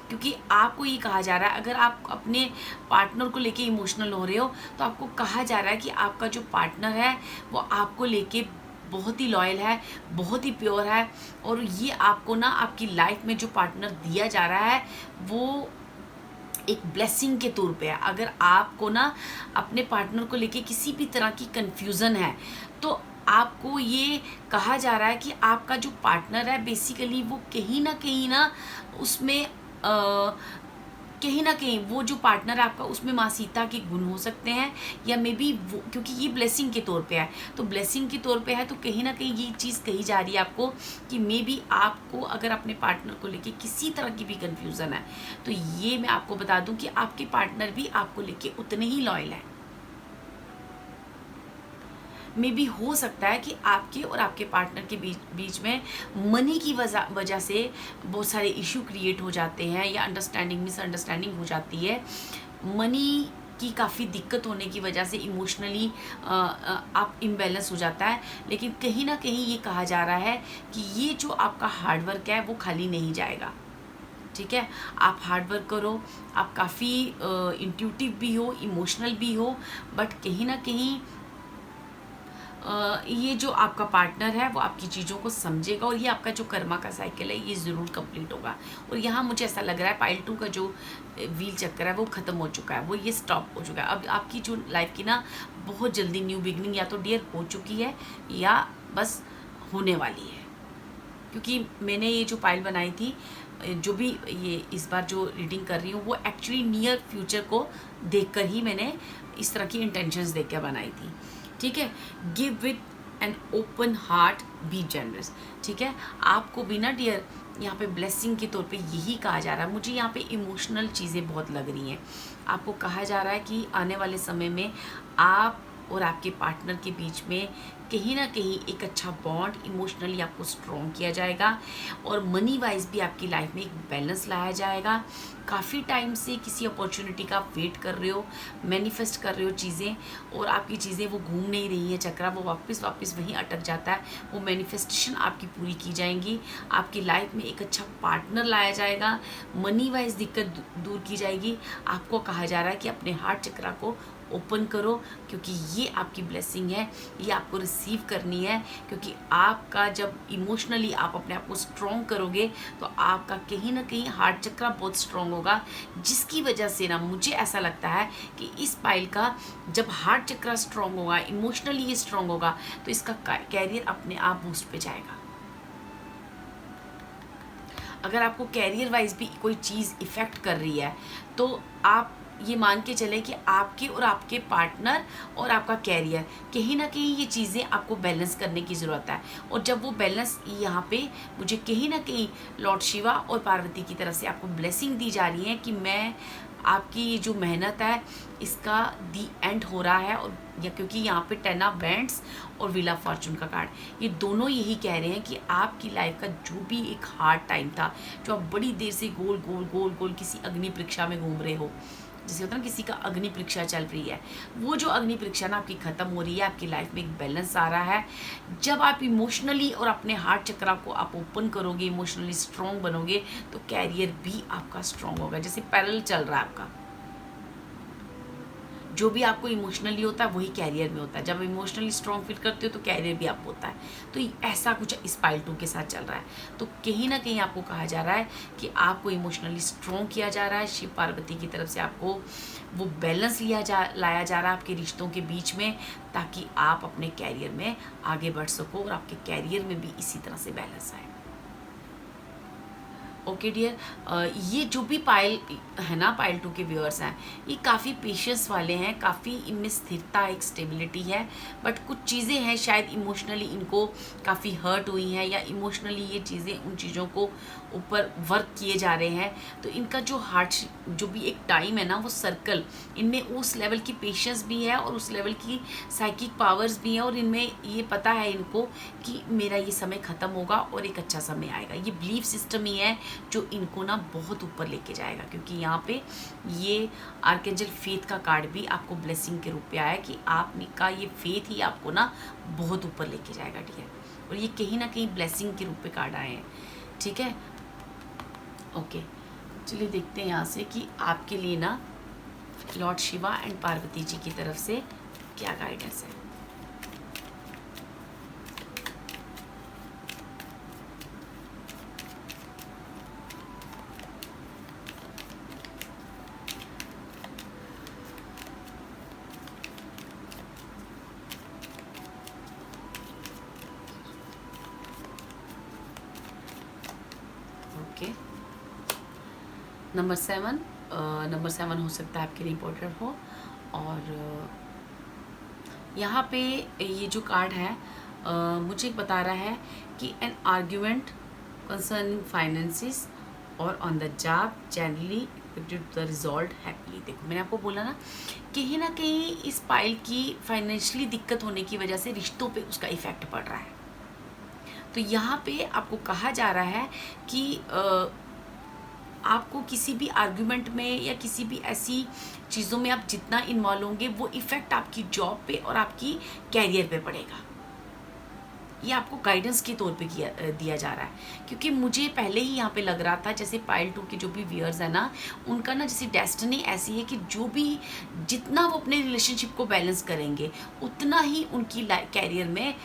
क्योंकि आपको ये कहा जा रहा है अगर आप अपने पार्टनर को लेके इमोशनल हो रहे हो तो आपको कहा जा रहा है कि आपका जो पार्टनर है वो आपको लेके बहुत ही लॉयल है, बहुत ही प्योर है। और ये आपको ना आपकी लाइफ में जो पार्टनर दिया जा रहा है वो एक ब्लेसिंग के तौर पे है। अगर आपको ना अपने पार्टनर को लेके किसी भी तरह की कंफ्यूजन है तो आपको ये कहा जा रहा है कि आपका जो पार्टनर है बेसिकली वो कहीं ना उसमें कहीं ना कहीं वो जो पार्टनर है आपका उसमें माँ सीता के गुण हो सकते हैं, या मे बी वो, क्योंकि ये ब्लेसिंग के तौर पे है तो ब्लेसिंग के तौर पे है तो कहीं ना कहीं ये चीज़ कही जा रही है आपको कि मे बी आपको अगर अपने पार्टनर को लेके किसी तरह की भी कंफ्यूजन है तो ये मैं आपको बता दूं कि आपके पार्टनर भी आपको लेके उतने ही लॉयल है। मे बी हो सकता है कि आपके और आपके पार्टनर के बीच में मनी की वजह से बहुत सारे इशू क्रिएट हो जाते हैं या अंडरस्टैंडिंग मिसअंडरस्टैंडिंग हो जाती है। मनी की काफ़ी दिक्कत होने की वजह से इमोशनली आप इम्बैलेंस हो जाता है, लेकिन कहीं ना कहीं ये कहा जा रहा है कि ये जो आपका हार्डवर्क है वो खाली नहीं जाएगा। ठीक है, आप हार्डवर्क करो, आप काफ़ी इंट्यूटिव भी हो, इमोशनल भी हो, बट कहीं ना कहीं ये जो आपका पार्टनर है वो आपकी चीज़ों को समझेगा और ये आपका जो कर्मा का साइकिल है ये ज़रूर कंप्लीट होगा। और यहाँ मुझे ऐसा लग रहा है पाइल 2 का जो व्हील चक्कर है वो ख़त्म हो चुका है, वो ये स्टॉप हो चुका है। अब आपकी जो लाइफ की ना बहुत जल्दी न्यू बिगनिंग या तो डियर हो चुकी है या बस होने वाली है। क्योंकि मैंने ये जो पाइल बनाई थी, जो भी ये इस बार जो रीडिंग कर रही हूँ वो एक्चुअली नियर फ्यूचर को देखकर ही मैंने इस तरह की इंटेंशंस देख कर बनाई थी। ठीक है, give with an open heart, B generous. ठीक है, आपको भी ना डियर यहाँ पे ब्लेसिंग के तौर पे यही कहा जा रहा है। मुझे यहाँ पे इमोशनल चीज़ें बहुत लग रही हैं। आपको कहा जा रहा है कि आने वाले समय में आप और आपके पार्टनर के बीच में कहीं ना कहीं एक अच्छा बॉन्ड इमोशनली आपको स्ट्रॉन्ग किया जाएगा और मनी वाइज भी आपकी लाइफ में एक बैलेंस लाया जाएगा। काफ़ी टाइम से किसी अपॉर्चुनिटी का वेट कर रहे हो, मैनिफेस्ट कर रहे हो चीज़ें, और आपकी चीज़ें वो घूम नहीं रही हैं, चक्रा वो वापस वहीं अटक जाता है। वो मैनिफेस्टेशन आपकी पूरी की जाएंगी, आपकी लाइफ में एक अच्छा पार्टनर लाया जाएगा, मनी वाइज दिक्कत दूर की जाएगी। आपको कहा जा रहा है कि अपने हार्ट चक्रा को ओपन करो, क्योंकि ये आपकी ब्लेसिंग है, ये आपको रिसीव करनी है। क्योंकि आपका जब इमोशनली आप अपने आप को स्ट्रॉन्ग करोगे तो आपका कहीं ना कहीं हार्ट चक्रा बहुत स्ट्रॉन्ग होगा, जिसकी वजह से ना मुझे ऐसा लगता है कि इस पाइल का जब हार्ट चक्रा स्ट्रॉन्ग होगा, इमोशनली ये स्ट्रॉन्ग होगा, तो इसका कैरियर अपने आप बूस्ट पे जाएगा। अगर आपको कैरियर वाइज भी कोई चीज़ इफ़ेक्ट कर रही है तो आप ये मान के चले कि आपके और आपके पार्टनर और आपका कैरियर कहीं ना कहीं ये चीज़ें आपको बैलेंस करने की ज़रूरत है। और जब वो बैलेंस यहाँ पे मुझे कहीं ना कहीं लॉर्ड शिवा और पार्वती की तरफ से आपको ब्लेसिंग दी जा रही है कि मैं आपकी ये जो मेहनत है इसका दी एंड हो रहा है। और या क्योंकि यहाँ पे 10 ऑफ बैंड्स और व्हील ऑफ फॉर्चून का कार्ड, ये दोनों यही कह रहे हैं कि आपकी लाइफ का जो भी एक हार्ड टाइम था, जो आप बड़ी देर से गोल गोल गोल गोल किसी अग्नि परीक्षा में घूम रहे हो, जैसे होता है ना किसी का अग्नि परीक्षा चल रही है, वो जो अग्नि परीक्षा ना आपकी ख़त्म हो रही है, आपकी लाइफ में एक बैलेंस आ रहा है। जब आप इमोशनली और अपने हार्ट चक्रा को आप ओपन करोगे, इमोशनली स्ट्रॉन्ग बनोगे, तो कैरियर भी आपका स्ट्रॉन्ग होगा, जैसे पैरेलल चल रहा है आपका। जो भी आपको इमोशनली होता है वही कैरियर में होता है। जब इमोशनली स्ट्रॉन्ग फील करते हो तो कैरियर भी आप होता है। तो ऐसा कुछ इस पाइल 2 के साथ चल रहा है। तो कहीं ना कहीं आपको कहा जा रहा है कि आपको इमोशनली स्ट्रॉन्ग किया जा रहा है। शिव पार्वती की तरफ से आपको वो बैलेंस लाया जा रहा है आपके रिश्तों के बीच में, ताकि आप अपने कैरियर में आगे बढ़ सको और आपके कैरियर में भी इसी तरह से बैलेंस आए। ओके डियर, ये जो भी पाइल है ना, पाइल 2 के व्यूअर्स हैं, ये काफ़ी पेशेंस वाले हैं, काफ़ी इनमें स्थिरता, एक स्टेबिलिटी है। बट कुछ चीज़ें हैं शायद इमोशनली इनको काफ़ी हर्ट हुई हैं, या इमोशनली ये चीज़ें उन चीज़ों को ऊपर वर्क किए जा रहे हैं। तो इनका जो हार्ट, जो भी एक टाइम है ना, वो सर्कल, इनमें उस लेवल की पेशेंस भी है और उस लेवल की साइकिक पावर्स भी हैं, और इनमें ये पता है इनको कि मेरा ये समय ख़त्म होगा और एक अच्छा समय आएगा। ये बिलीफ सिस्टम ही है जो इनको ना बहुत ऊपर लेके जाएगा, क्योंकि यहाँ पे ये आर्कएंजल फेथ का कार्ड भी आपको ब्लेसिंग के रूप में आया कि आपका ये फेथ ही आपको ना बहुत ऊपर लेके जाएगा डियर। और ये कहीं ना कहीं ब्लेसिंग के रूप में कार्ड आए हैं, ठीक है। ओके, चलिए देखते हैं यहाँ से कि आपके लिए ना लॉर्ड शिवा एंड पार्वती जी की तरफ से क्या गाइडेंस है। ओके, नंबर 7 हो सकता है आपके लिए इम्पोर्टेंट हो। और यहाँ पे ये जो कार्ड है मुझे बता रहा है कि एन आर्ग्यूमेंट कंसर्निंग फाइनेंसिस और on the job generally the resolve happily. देखो मैंने आपको बोला ना, कहीं ना कहीं इस पाइल की फाइनेंशियली दिक्कत होने की वजह से रिश्तों पे उसका इफेक्ट पड़ रहा है। तो यहाँ पे आपको कहा जा रहा है कि आपको किसी भी आर्ग्यूमेंट में या किसी भी ऐसी चीज़ों में आप जितना इन्वॉल्व होंगे, वो इफ़ेक्ट आपकी जॉब पे और आपकी कैरियर पे पड़ेगा। ये आपको गाइडेंस के तौर पे दिया जा रहा है, क्योंकि मुझे पहले ही यहाँ पे लग रहा था जैसे पाइल 2 के जो भी व्यूअर्स है ना, उनका ना जैसे डेस्टिनी ऐसी है कि जो भी जितना वो अपने रिलेशनशिप को बैलेंस करेंगे, उतना ही उनकी कैरियर में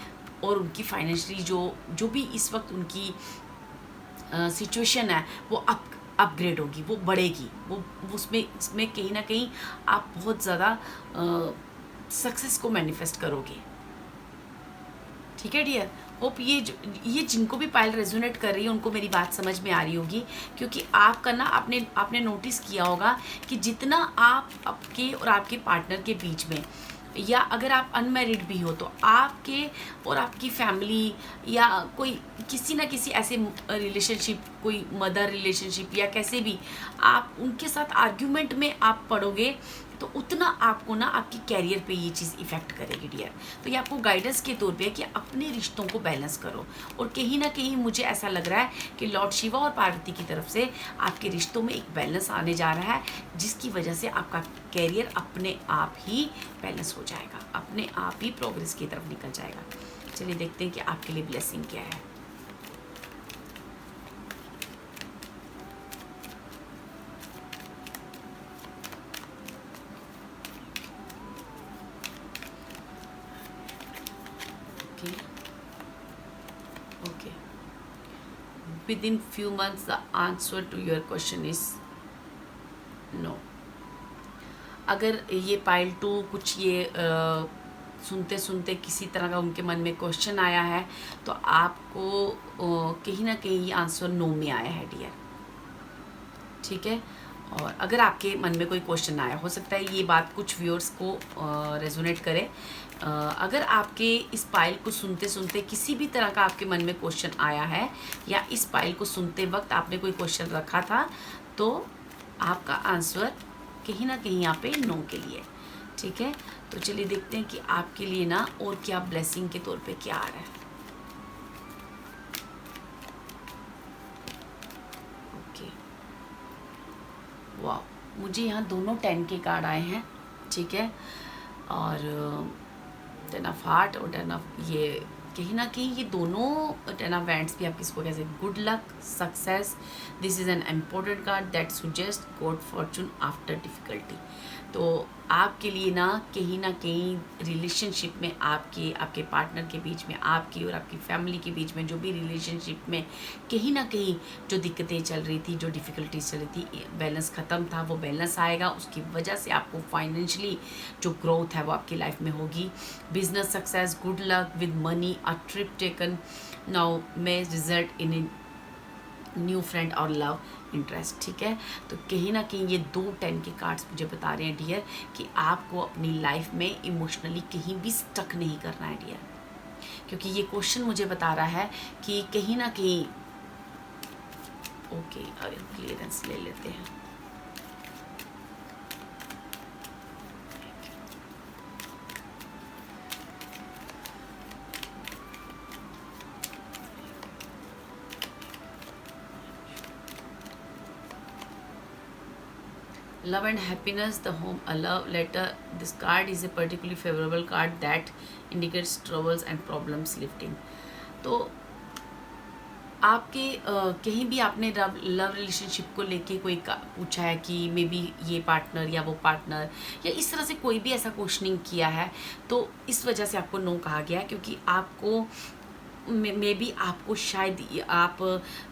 और उनकी फाइनेंशियली जो भी इस वक्त उनकी सिचुएशन है वो अपग्रेड होगी, वो बढ़ेगी, वो उसमें कहीं ना कहीं आप बहुत ज़्यादा सक्सेस को मैनिफेस्ट करोगे। ठीक है डियर, होप ये जिनको भी पाइल रेजोनेट कर रही है उनको मेरी बात समझ में आ रही होगी, क्योंकि आपका ना आपने नोटिस किया होगा कि जितना आपके और आपके पार्टनर के बीच में, या अगर आप अनमैरिड भी हो तो आपके और आपकी फैमिली या कोई किसी ना किसी ऐसे रिलेशनशिप, कोई मदर रिलेशनशिप या कैसे भी आप उनके साथ आर्ग्यूमेंट में आप पड़ोगे, तो उतना आपको ना आपकी कैरियर पे ये चीज़ इफ़ेक्ट करेगी डियर। तो ये आपको गाइडेंस के तौर पे है कि अपने रिश्तों को बैलेंस करो। और कहीं ना कहीं मुझे ऐसा लग रहा है कि लॉर्ड शिवा और पार्वती की तरफ से आपके रिश्तों में एक बैलेंस आने जा रहा है, जिसकी वजह से आपका कैरियर अपने आप ही बैलेंस हो जाएगा, अपने आप ही प्रोग्रेस की तरफ निकल जाएगा। चलिए देखते हैं कि आपके लिए ब्लेसिंग क्या है। Okay. Within few months, the answer to your question is no. अगर ये पाइल 2 कुछ ये सुनते सुनते किसी तरह का उनके मन में क्वेश्चन आया है, तो आपको कहीं ना कहीं ये आंसर नो में आया है डियर। ठीक है, और अगर आपके मन में कोई क्वेश्चन आया, हो सकता है ये बात कुछ व्यूअर्स को रेजोनेट करे। अगर आपके इस पाइल को सुनते सुनते किसी भी तरह का आपके मन में क्वेश्चन आया है, या इस पाइल को सुनते वक्त आपने कोई क्वेश्चन रखा था, तो आपका आंसर कहीं ना कहीं यहाँ पे नो के लिए। ठीक है, तो चलिए देखते हैं कि आपके लिए ना और क्या ब्लेसिंग के तौर पे क्या आ रहा है। ओके, वाह, मुझे यहाँ दोनों 10 के कार्ड आए हैं। ठीक है, और 10 ऑफ हार्ट और 10 ऑफ, ये कहीं ना कहीं ये दोनों 10 ऑफ वैंड्स भी आप किसको कैसे good luck, success, this is an important card that suggest God Fortune after difficulty. तो आपके लिए ना कहीं रिलेशनशिप में आपके पार्टनर के बीच में, आपकी और आपकी फैमिली के बीच में जो भी रिलेशनशिप में कहीं ना कहीं जो दिक्कतें चल रही थी, जो डिफ़िकल्टीज चल रही थी, बैलेंस ख़त्म था, वो बैलेंस आएगा। उसकी वजह से आपको फाइनेंशियली जो ग्रोथ है वो आपकी लाइफ में होगी। Business success, good luck with money, a trip taken now may result in new friend और लव इंटरेस्ट। ठीक है, तो कहीं ना कहीं ये 2 10 के कार्ड्स मुझे बता रहे हैं डियर कि आपको अपनी लाइफ में इमोशनली कहीं भी स्टक नहीं करना है डियर, क्योंकि ये क्वेश्चन मुझे बता रहा है कि कहीं ना कहीं ओके क्लियरेंस ले लेते हैं। Love and happiness, the home, a love letter. This card is a particularly favorable card that indicates troubles and problems lifting. तो आपके कहीं भी आपने लव रिलेशनशिप को लेके कोई पूछा है कि मे बी ये पार्टनर या वो पार्टनर या इस तरह से कोई भी ऐसा क्वेश्चनिंग किया है, तो इस वजह से आपको नो कहा गया है, क्योंकि आपको मे बी आपको शायद आप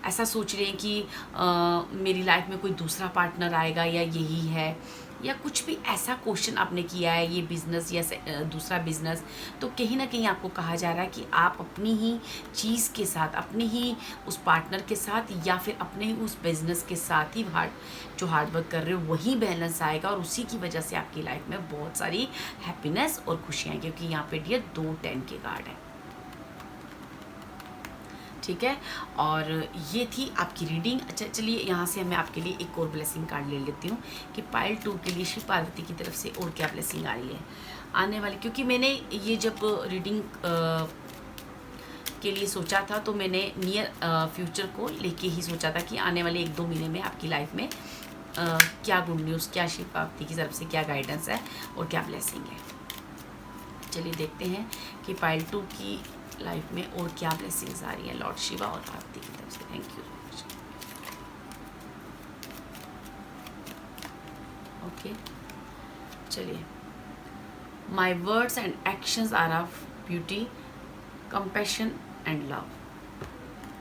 ऐसा सोच रहे हैं कि मेरी लाइफ में कोई दूसरा पार्टनर आएगा या यही है, या कुछ भी ऐसा क्वेश्चन आपने किया है, ये बिज़नेस या दूसरा बिज़नेस। तो कहीं ना कहीं आपको कहा जा रहा है कि आप अपनी ही चीज़ के साथ, अपनी ही उस पार्टनर के साथ या फिर अपने ही उस बिज़नेस के साथ ही जो हार्डवर्क कर रहे हो वही बैलेंस आएगा, और उसी की वजह से आपकी लाइफ में बहुत सारी हैप्पीनेस और खुशियाँ, क्योंकि यहाँ पे डियर 2 10 के कार्ड है। ठीक है, और ये थी आपकी रीडिंग। अच्छा चलिए यहाँ से मैं आपके लिए एक और ब्लेसिंग कार्ड ले लेती हूँ कि पाइल 2 के लिए शिव पार्वती की तरफ से और क्या ब्लेसिंग आ रही है आने वाली, क्योंकि मैंने ये जब रीडिंग के लिए सोचा था तो मैंने नियर फ्यूचर को लेके ही सोचा था कि आने वाले 1-2 महीने में आपकी लाइफ में क्या गुड न्यूज़, क्या शिव पार्वती की तरफ से क्या गाइडेंस है और क्या ब्लेसिंग है। चलिए देखते हैं कि पाइल 2 की लाइफ में और क्या ब्लेसिंग्स आ रही है लॉर्ड शिवा और पार्वती की तरफ से। Thank you so much. Okay चलिए, my words and actions are of beauty, compassion and love.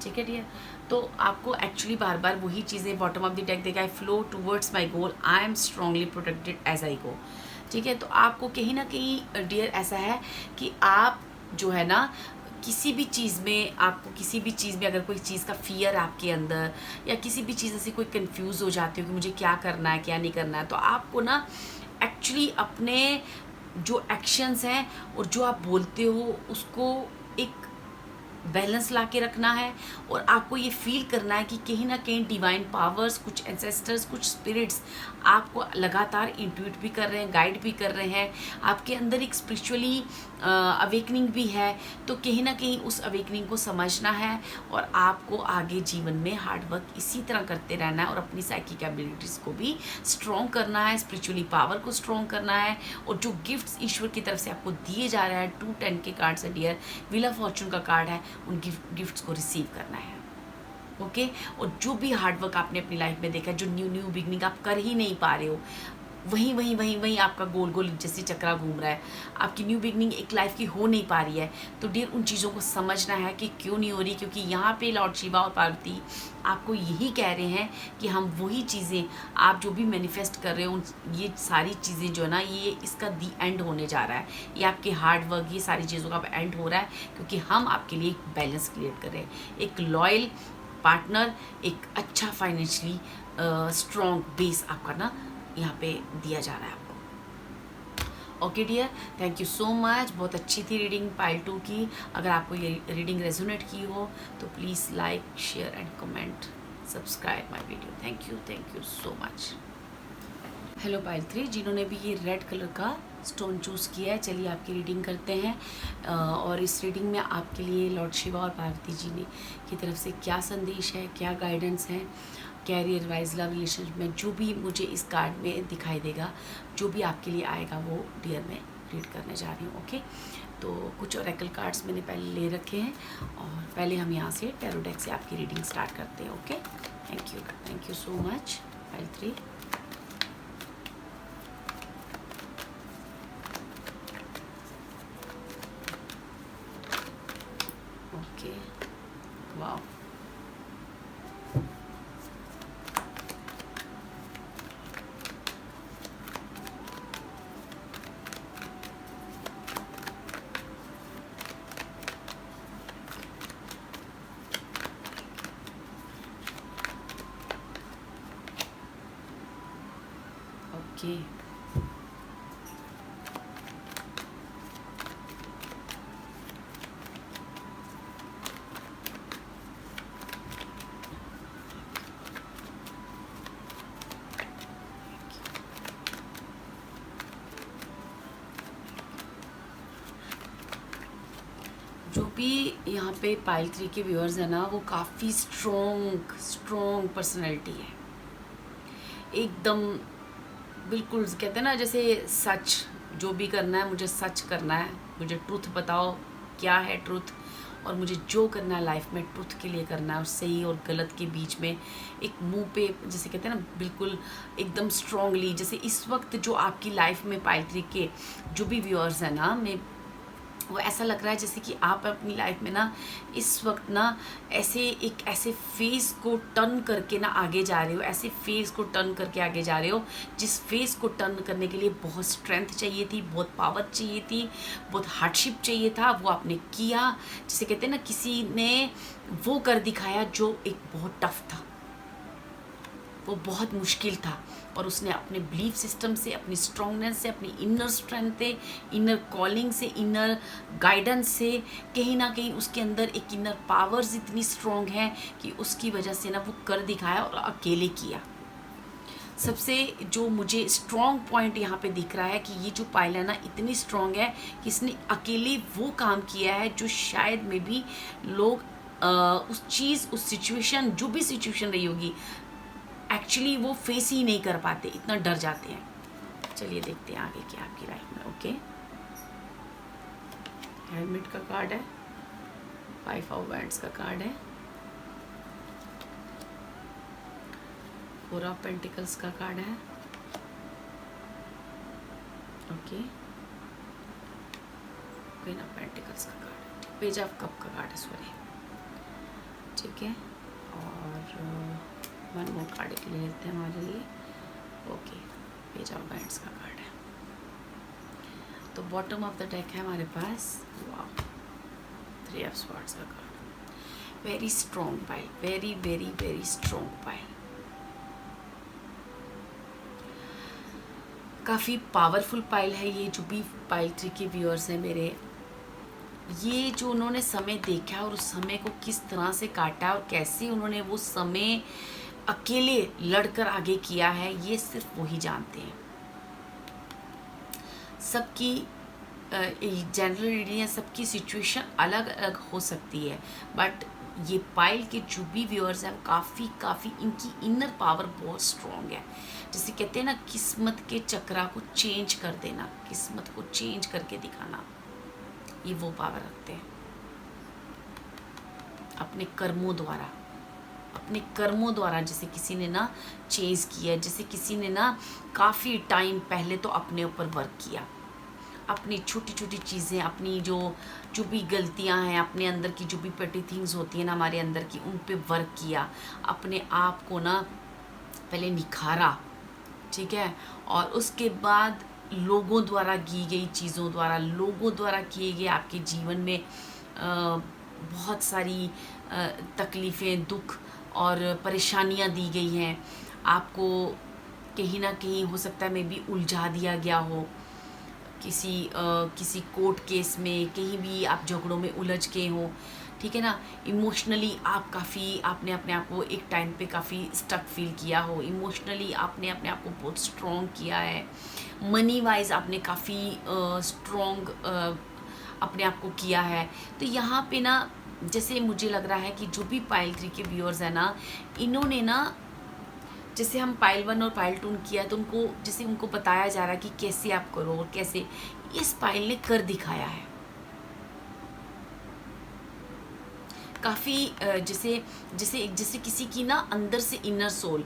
ठीक है डियर, तो आपको एक्चुअली बार बार वही चीज़ें बॉटम ऑफ द डेक देखा है, flow towards my goal, I am strongly protected as I go. ठीक है, तो आपको कहीं ना कहीं डियर ऐसा है कि आप जो है ना किसी भी चीज़ में, आपको किसी भी चीज़ में अगर कोई चीज़ का फियर आपके अंदर या किसी भी चीज़ से कोई कंफ्यूज हो जाते हो कि मुझे क्या करना है क्या नहीं करना है, तो आपको ना एक्चुअली अपने जो एक्शंस हैं और जो आप बोलते हो उसको एक बैलेंस ला के रखना है, और आपको ये फील करना है कि कहीं ना कहीं डिवाइन पावर्स, कुछ एंसेस्टर्स, कुछ स्पिरिट्स आपको लगातार इंट्यूट भी कर रहे हैं, गाइड भी कर रहे हैं। आपके अंदर एक स्पिरिचुअली अवेकनिंग भी है, तो कहीं ना कहीं उस अवेकनिंग को समझना है और आपको आगे जीवन में हार्डवर्क इसी तरह करते रहना है और अपनी साइकिक एबिलिटीज़ को भी स्ट्रॉन्ग करना है, स्पिरिचुअली पावर को स्ट्रॉन्ग करना है, और जो गिफ्ट्स ईश्वर की तरफ से आपको दिए जा रहे हैं 2 10 के कार्ड से डियर, व्हील ऑफ फॉर्चून का कार्ड है, उन गिफ्ट्स को रिसीव करना है। ओके, और जो भी हार्डवर्क आपने अपनी लाइफ में देखा है, जो न्यू बिगनिंग आप कर ही नहीं पा रहे हो, वहीं आपका गोल गोल जैसे चक्रा घूम रहा है, आपकी न्यू बिगनिंग एक लाइफ की हो नहीं पा रही है, तो डियर उन चीज़ों को समझना है कि क्यों नहीं हो रही, क्योंकि यहाँ पे लॉर्ड शिवा और पार्वती आपको यही कह रहे हैं कि हम वही चीज़ें, आप जो भी मैनिफेस्ट कर रहे हो ये सारी चीज़ें जो है ना, ये इसका दी एंड होने जा रहा है, ये आपके हार्ड वर्क, ये सारी चीज़ों का एंड हो रहा है, क्योंकि हम आपके लिए एक बैलेंस क्रिएट कर रहे हैं, एक लॉयल पार्टनर, एक अच्छा फाइनेंशियली स्ट्रॉन्ग बेस आपका ना यहाँ पे दिया जा रहा है आपको। Okay dear, thank you so much, बहुत अच्छी थी रीडिंग पाइल 2 की। अगर आपको ये रीडिंग रेजोनेट की हो तो please like, share and comment, subscribe my video. Thank you so much. Hello pile 3, जिन्होंने भी ये रेड कलर का स्टोन चूज़ किया है, चलिए आपकी रीडिंग करते हैं। और इस रीडिंग में आपके लिए लॉर्ड शिवा और पार्वती जी ने की तरफ से क्या संदेश है, क्या गाइडेंस है, कैरियर वाइज, लव रिलेशनशिप में, जो भी मुझे इस कार्ड में दिखाई देगा, जो भी आपके लिए आएगा वो डियर मैं रीड करने जा रही हूँ। ओके, तो कुछ ओरेकल कार्ड्स मैंने पहले ले रखे हैं, और पहले हम यहाँ से टैरो डेक से आपकी रीडिंग स्टार्ट करते हैं। Okay, thank you so much pile 3। वाह, ओके। जो भी यहाँ पे पाइल 3 के व्यूअर्स हैं ना, वो काफ़ी स्ट्रॉन्ग पर्सनैलिटी है, एकदम बिल्कुल कहते हैं ना जैसे सच, जो भी करना है मुझे सच करना है, मुझे ट्रुथ बताओ क्या है ट्रुथ, और मुझे जो करना है लाइफ में ट्रुथ के लिए करना है, और सही और गलत के बीच में एक मुंह पे जैसे कहते हैं ना बिल्कुल एकदम स्ट्रांगली, जैसे इस वक्त जो आपकी लाइफ में पाइल 3 के जो भी व्यूअर्स हैं ना, मैं वो ऐसा लग रहा है जैसे कि आप अपनी लाइफ में ना इस वक्त ना ऐसे फेस को टर्न करके ना आगे जा रहे हो, ऐसे फेस को टर्न करके आगे जा रहे हो जिस फेस को टर्न करने के लिए बहुत स्ट्रेंथ चाहिए थी, बहुत पावर चाहिए थी, बहुत हार्डशिप चाहिए था, वो आपने किया। जिसे कहते हैं ना किसी ने वो कर दिखाया जो एक बहुत टफ था, वो बहुत मुश्किल था, और उसने अपने बिलीफ सिस्टम से, अपनी स्ट्रॉन्गनेस से, अपनी इनर स्ट्रेंथ से, इनर कॉलिंग से, इनर गाइडेंस से, कहीं ना कहीं उसके अंदर एक इनर पावर्स इतनी स्ट्रॉन्ग है कि उसकी वजह से ना वो कर दिखाया और अकेले किया। सबसे जो मुझे स्ट्रॉन्ग पॉइंट यहाँ पे दिख रहा है कि ये जो पाइल है ना इतनी स्ट्रॉन्ग है कि इसने अकेले वो काम किया है जो शायद में भी लोग उस चीज़, उस सिचुएशन, जो भी सिचुएशन रही होगी, एक्चुअली वो फेस ही नहीं कर पाते, इतना डर जाते हैं। चलिए देखते हैं आगे क्या आपकी लाइफ में। ओके, हेलमेट का कार्ड है, 5 ऑफ वैंड्स का कार्ड है, 4 ऑफ पेंटिकल्स का कार्ड है, ओके, क्वीन ऑफ पेंटिकल्स का कार्ड है, पेज ऑफ कप का कार्ड है, सॉरी, ठीक है, और वन मोर कार्ड ले लेते हैं हमारे लिए। ओके, पेज ऑफ वैंड्स का कार्ड है। तो बॉटम ऑफ द डेक है हमारे पास, वाह, 3 ऑफ स्वॉर्ड्स का card. Very strong pile, very very very strong pile, काफ़ी पावरफुल पाइल है ये। जो भी पाइल 3 के व्यूअर्स हैं मेरे, ये जो उन्होंने समय देखा और उस समय को किस तरह से काटा और कैसे उन्होंने वो समय अकेले लड़कर आगे किया है, ये सिर्फ वही जानते हैं। सबकी जनरल रीडिंग है, सबकी सिचुएशन अलग अलग हो सकती है, बट ये पाइल के जो भी व्यूअर्स हैं काफ़ी इनकी इनर पावर बहुत स्ट्रॉन्ग है। जैसे कहते हैं ना किस्मत के चक्रा को चेंज कर देना, किस्मत को चेंज करके दिखाना, ये वो पावर रखते हैं अपने कर्मों द्वारा। जैसे किसी ने ना चेंज किया, जैसे किसी ने ना काफ़ी टाइम पहले तो अपने ऊपर वर्क किया, अपनी छोटी छोटी चीज़ें, अपनी जो भी गलतियां हैं, अपने अंदर की जो भी पेटी थिंग्स होती हैं ना हमारे अंदर की, उन पे वर्क किया, अपने आप को ना पहले निखारा, ठीक है, और उसके बाद लोगों द्वारा की गई चीज़ों द्वारा, लोगों द्वारा किए गए आपके जीवन में बहुत सारी तकलीफ़ें, दुख और परेशानियां दी गई हैं आपको। कहीं ना कहीं हो सकता है मे बी उलझा दिया गया हो किसी कोर्ट केस में, कहीं भी आप झगड़ों में उलझ गए हो, ठीक है ना। इमोशनली आपने अपने आप को एक टाइम पे काफ़ी स्टक फील किया हो, इमोशनली आपने अपने आप को बहुत स्ट्रॉन्ग किया है, मनी वाइज आपने काफ़ी स्ट्रॉन्ग अपने आप को किया है। तो यहाँ पे ना जैसे मुझे लग रहा है कि जो भी पाइल 3 के व्यूअर्स हैं ना, इन्होंने ना, जैसे हम पाइल 1 और पाइल 2 किया तो उनको जैसे उनको बताया जा रहा है कि कैसे आप करो और कैसे, इस पाइल ने कर दिखाया है। काफ़ी जैसे जैसे जैसे किसी की ना अंदर से इनर सोल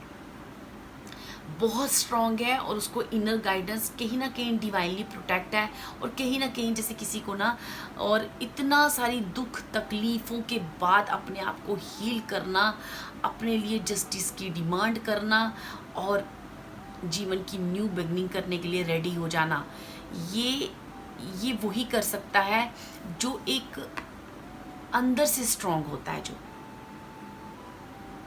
बहुत स्ट्रांग है और उसको इनर गाइडेंस कहीं ना कहीं डिवाइनली प्रोटेक्ट है, और कहीं ना कहीं जैसे किसी को ना, और इतना सारी दुख तकलीफ़ों के बाद अपने आप को हील करना, अपने लिए जस्टिस की डिमांड करना और जीवन की न्यू बिगनिंग करने के लिए रेडी हो जाना, ये वही कर सकता है जो एक अंदर से स्ट्रांग होता है, जो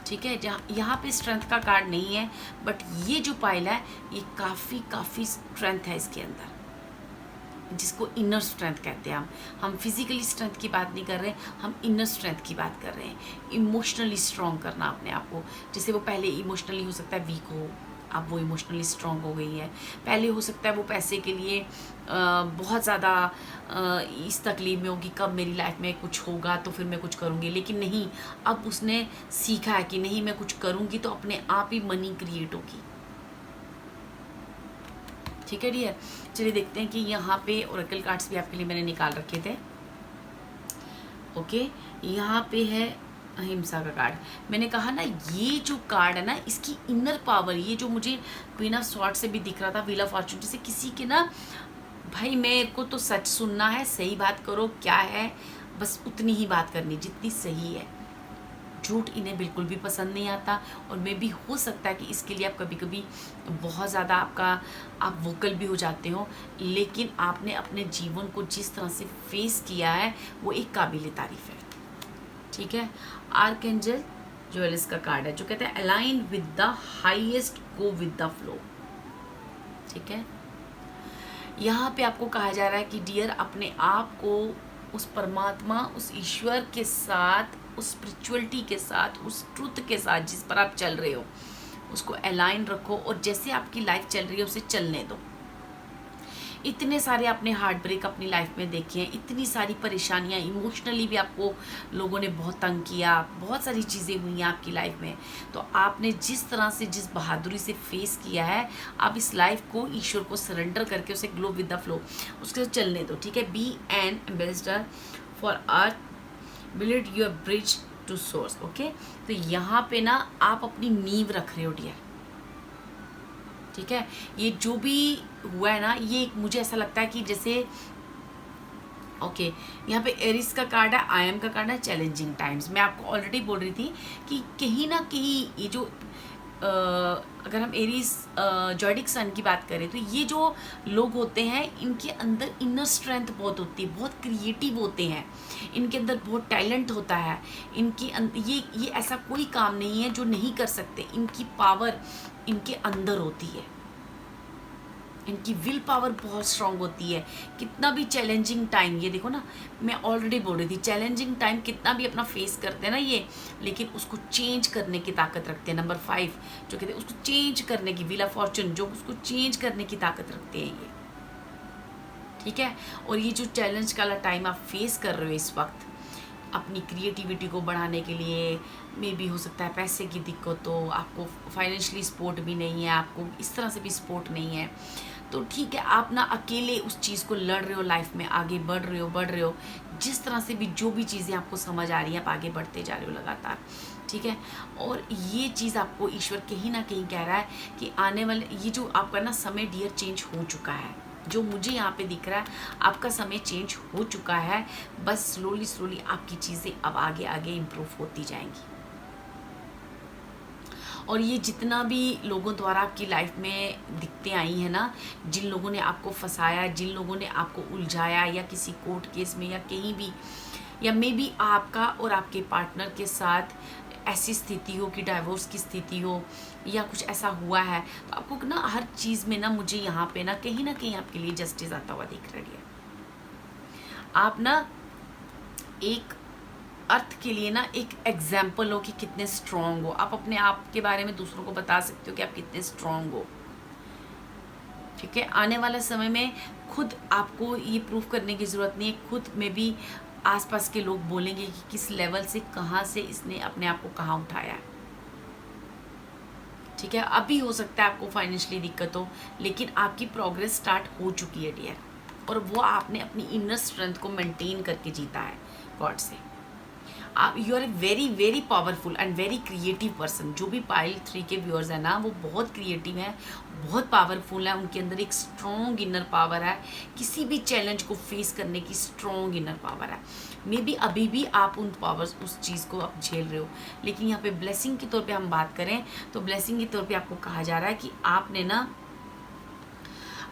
ठीक है। जहाँ यहाँ पे स्ट्रेंथ का कार्ड नहीं है, बट ये जो पाइल है ये काफ़ी स्ट्रेंथ है इसके अंदर, जिसको इनर स्ट्रेंथ कहते हैं। हम फिजिकली स्ट्रेंथ की बात नहीं कर रहे, हम इनर स्ट्रेंथ की बात कर रहे हैं। इमोशनली स्ट्रांग करना अपने आप को, जैसे वो पहले इमोशनली हो सकता है वीक हो, अब वो इमोशनली स्ट्रांग हो गई है। पहले हो सकता है वो पैसे के लिए बहुत ज़्यादा इस तकलीफ में होगी, कब मेरी लाइफ में कुछ होगा तो फिर मैं कुछ करूँगी, लेकिन नहीं, अब उसने सीखा है कि नहीं, मैं कुछ करूँगी तो अपने आप ही मनी क्रिएट होगी। ठीक है डियर, चलिए देखते हैं कि यहाँ पे ओरेकल कार्ड्स भी आपके लिए मैंने निकाल रखे थे। ओके, यहाँ पे है अहिंसा का कार्ड। मैंने कहा ना, ये जो कार्ड है ना, इसकी इनर पावर, ये जो मुझे क्वीन ऑफ स्वॉर्ड से भी दिख रहा था, व्हील ऑफ फॉर्चून, जैसे किसी के ना, भाई मेरे को तो सच सुनना है, सही बात करो, क्या है बस उतनी ही बात करनी जितनी सही है। झूठ इन्हें बिल्कुल भी पसंद नहीं आता, और मे भी हो सकता है कि इसके लिए आप कभी कभी बहुत ज़्यादा आप वोकल भी हो जाते हो, लेकिन आपने अपने जीवन को जिस तरह से फेस किया है वो एक काबिल तारीफ़ है। ठीक है, आर्कएंजल ज्वेलिस का कार्ड है जो कहते हैं align with the highest, go with the flow. ठीक है, यहाँ पे आपको कहा जा रहा है कि डियर, अपने आप को उस परमात्मा, उस ईश्वर के साथ, उस स्पिरिचुअलिटी के साथ, उस ट्रुथ के साथ जिस पर आप चल रहे हो, उसको अलाइन रखो, और जैसे आपकी लाइफ चल रही है उसे चलने दो। इतने सारे आपने हार्ट ब्रेक अपनी लाइफ में देखे हैं, इतनी सारी परेशानियां, इमोशनली भी आपको लोगों ने बहुत तंग किया, बहुत सारी चीज़ें हुई हैं आपकी लाइफ में, तो आपने जिस तरह से, जिस बहादुरी से फेस किया है, आप इस लाइफ को ईश्वर को सरेंडर करके उसे ग्लो विद द फ्लो, उसके साथ चलने दो। ठीक है, be an ambassador for earth, build your bridge to source. Okay, तो यहाँ पे ना आप अपनी नींव रख रहे हो डियर। ठीक है, ये जो भी हुआ है ना, ये मुझे ऐसा लगता है कि जैसे ओके, यहाँ पे एरिस का कार्ड है, आई एम का कार्ड है, चैलेंजिंग टाइम्स। मैं आपको ऑलरेडी बोल रही थी कि कहीं ना कहीं ये जो अगर हम एरिस जॉडिक सन की बात करें, तो ये जो लोग होते हैं इनके अंदर इनर स्ट्रेंथ बहुत होती है, बहुत क्रिएटिव होते हैं, इनके अंदर बहुत टैलेंट होता है, ये ऐसा कोई काम नहीं है जो नहीं कर सकते, इनकी पावर इनके अंदर होती है, इनकी विल पावर बहुत स्ट्रांग होती है। कितना भी चैलेंजिंग टाइम, ये देखो ना, मैं ऑलरेडी बोल रही थी, चैलेंजिंग टाइम कितना भी अपना फेस करते हैं ना ये, लेकिन उसको चेंज करने की ताकत रखते हैं। नंबर 5 जो कहते हैं उसको चेंज करने की, व्हील ऑफ फॉर्चून, जो उसको चेंज करने की ताकत रखते हैं ये। ठीक है, और ये जो चैलेंज वाला टाइम आप फेस कर रहे हो इस वक्त, अपनी क्रिएटिविटी को बढ़ाने के लिए, मे भी हो सकता है पैसे की दिक्कत हो, आपको फाइनेंशियली सपोर्ट भी नहीं है, आपको इस तरह से भी सपोर्ट नहीं है, तो ठीक है, आप ना अकेले उस चीज़ को लड़ रहे हो, लाइफ में आगे बढ़ रहे हो, जिस तरह से भी जो भी चीज़ें आपको समझ आ रही हैं, आप आगे बढ़ते जा रहे हो लगातार। ठीक है, और ये चीज़ आपको ईश्वर कहीं ना कहीं कह रहा है कि आने वाले ये जो आपका ना समय डियर चेंज हो चुका है, जो मुझे यहाँ पे दिख रहा है, आपका समय चेंज हो चुका है, बस स्लोली आपकी चीज़ें अब आगे इम्प्रूव होती जाएंगी। और ये जितना भी लोगों द्वारा आपकी लाइफ में दिक्कतें आई हैं ना, जिन लोगों ने आपको फंसाया, जिन लोगों ने आपको उलझाया, या किसी कोर्ट केस में या कहीं भी, या मे बी आपका और आपके पार्टनर के साथ ऐसी स्थिति हो कि डाइवोर्स की स्थिति हो, या कुछ ऐसा हुआ है, तो आपको ना हर चीज़ में ना मुझे यहाँ पे ना कहीं आपके लिए जस्टिस आता हुआ दिख रही है। आप ना एक अर्थ के लिए ना एक एग्जाम्पल हो कि कितने स्ट्रॉन्ग हो आप, अपने आप के बारे में दूसरों को बता सकते हो कि आप कितने स्ट्रॉन्ग हो। ठीक है, आने वाला समय में खुद आपको ये प्रूफ करने की ज़रूरत नहीं है, खुद में भी आसपास के लोग बोलेंगे कि किस लेवल से, कहाँ से इसने अपने आप को कहाँ उठाया है। ठीक है, अभी हो सकता है आपको फाइनेंशियली दिक्कत हो, लेकिन आपकी प्रोग्रेस स्टार्ट हो चुकी है डियर, और वो आपने अपनी इनर स्ट्रेंथ को मेंटेन करके जीता है गॉड से। आप you are a very very powerful and very creative person. जो भी पाइल 3 के व्यूअर्स हैं ना, वो बहुत क्रिएटिव हैं, बहुत पावरफुल है, उनके अंदर एक स्ट्रॉन्ग इनर पावर है, किसी भी चैलेंज को फेस करने की स्ट्रॉन्ग इनर पावर है। मे बी अभी भी आप उन पावर्स उस चीज़ को आप झेल रहे हो, लेकिन यहाँ पे ब्लेसिंग के तौर पे हम बात करें तो ब्लेसिंग के तौर पे आपको कहा जा रहा है कि आपने ना,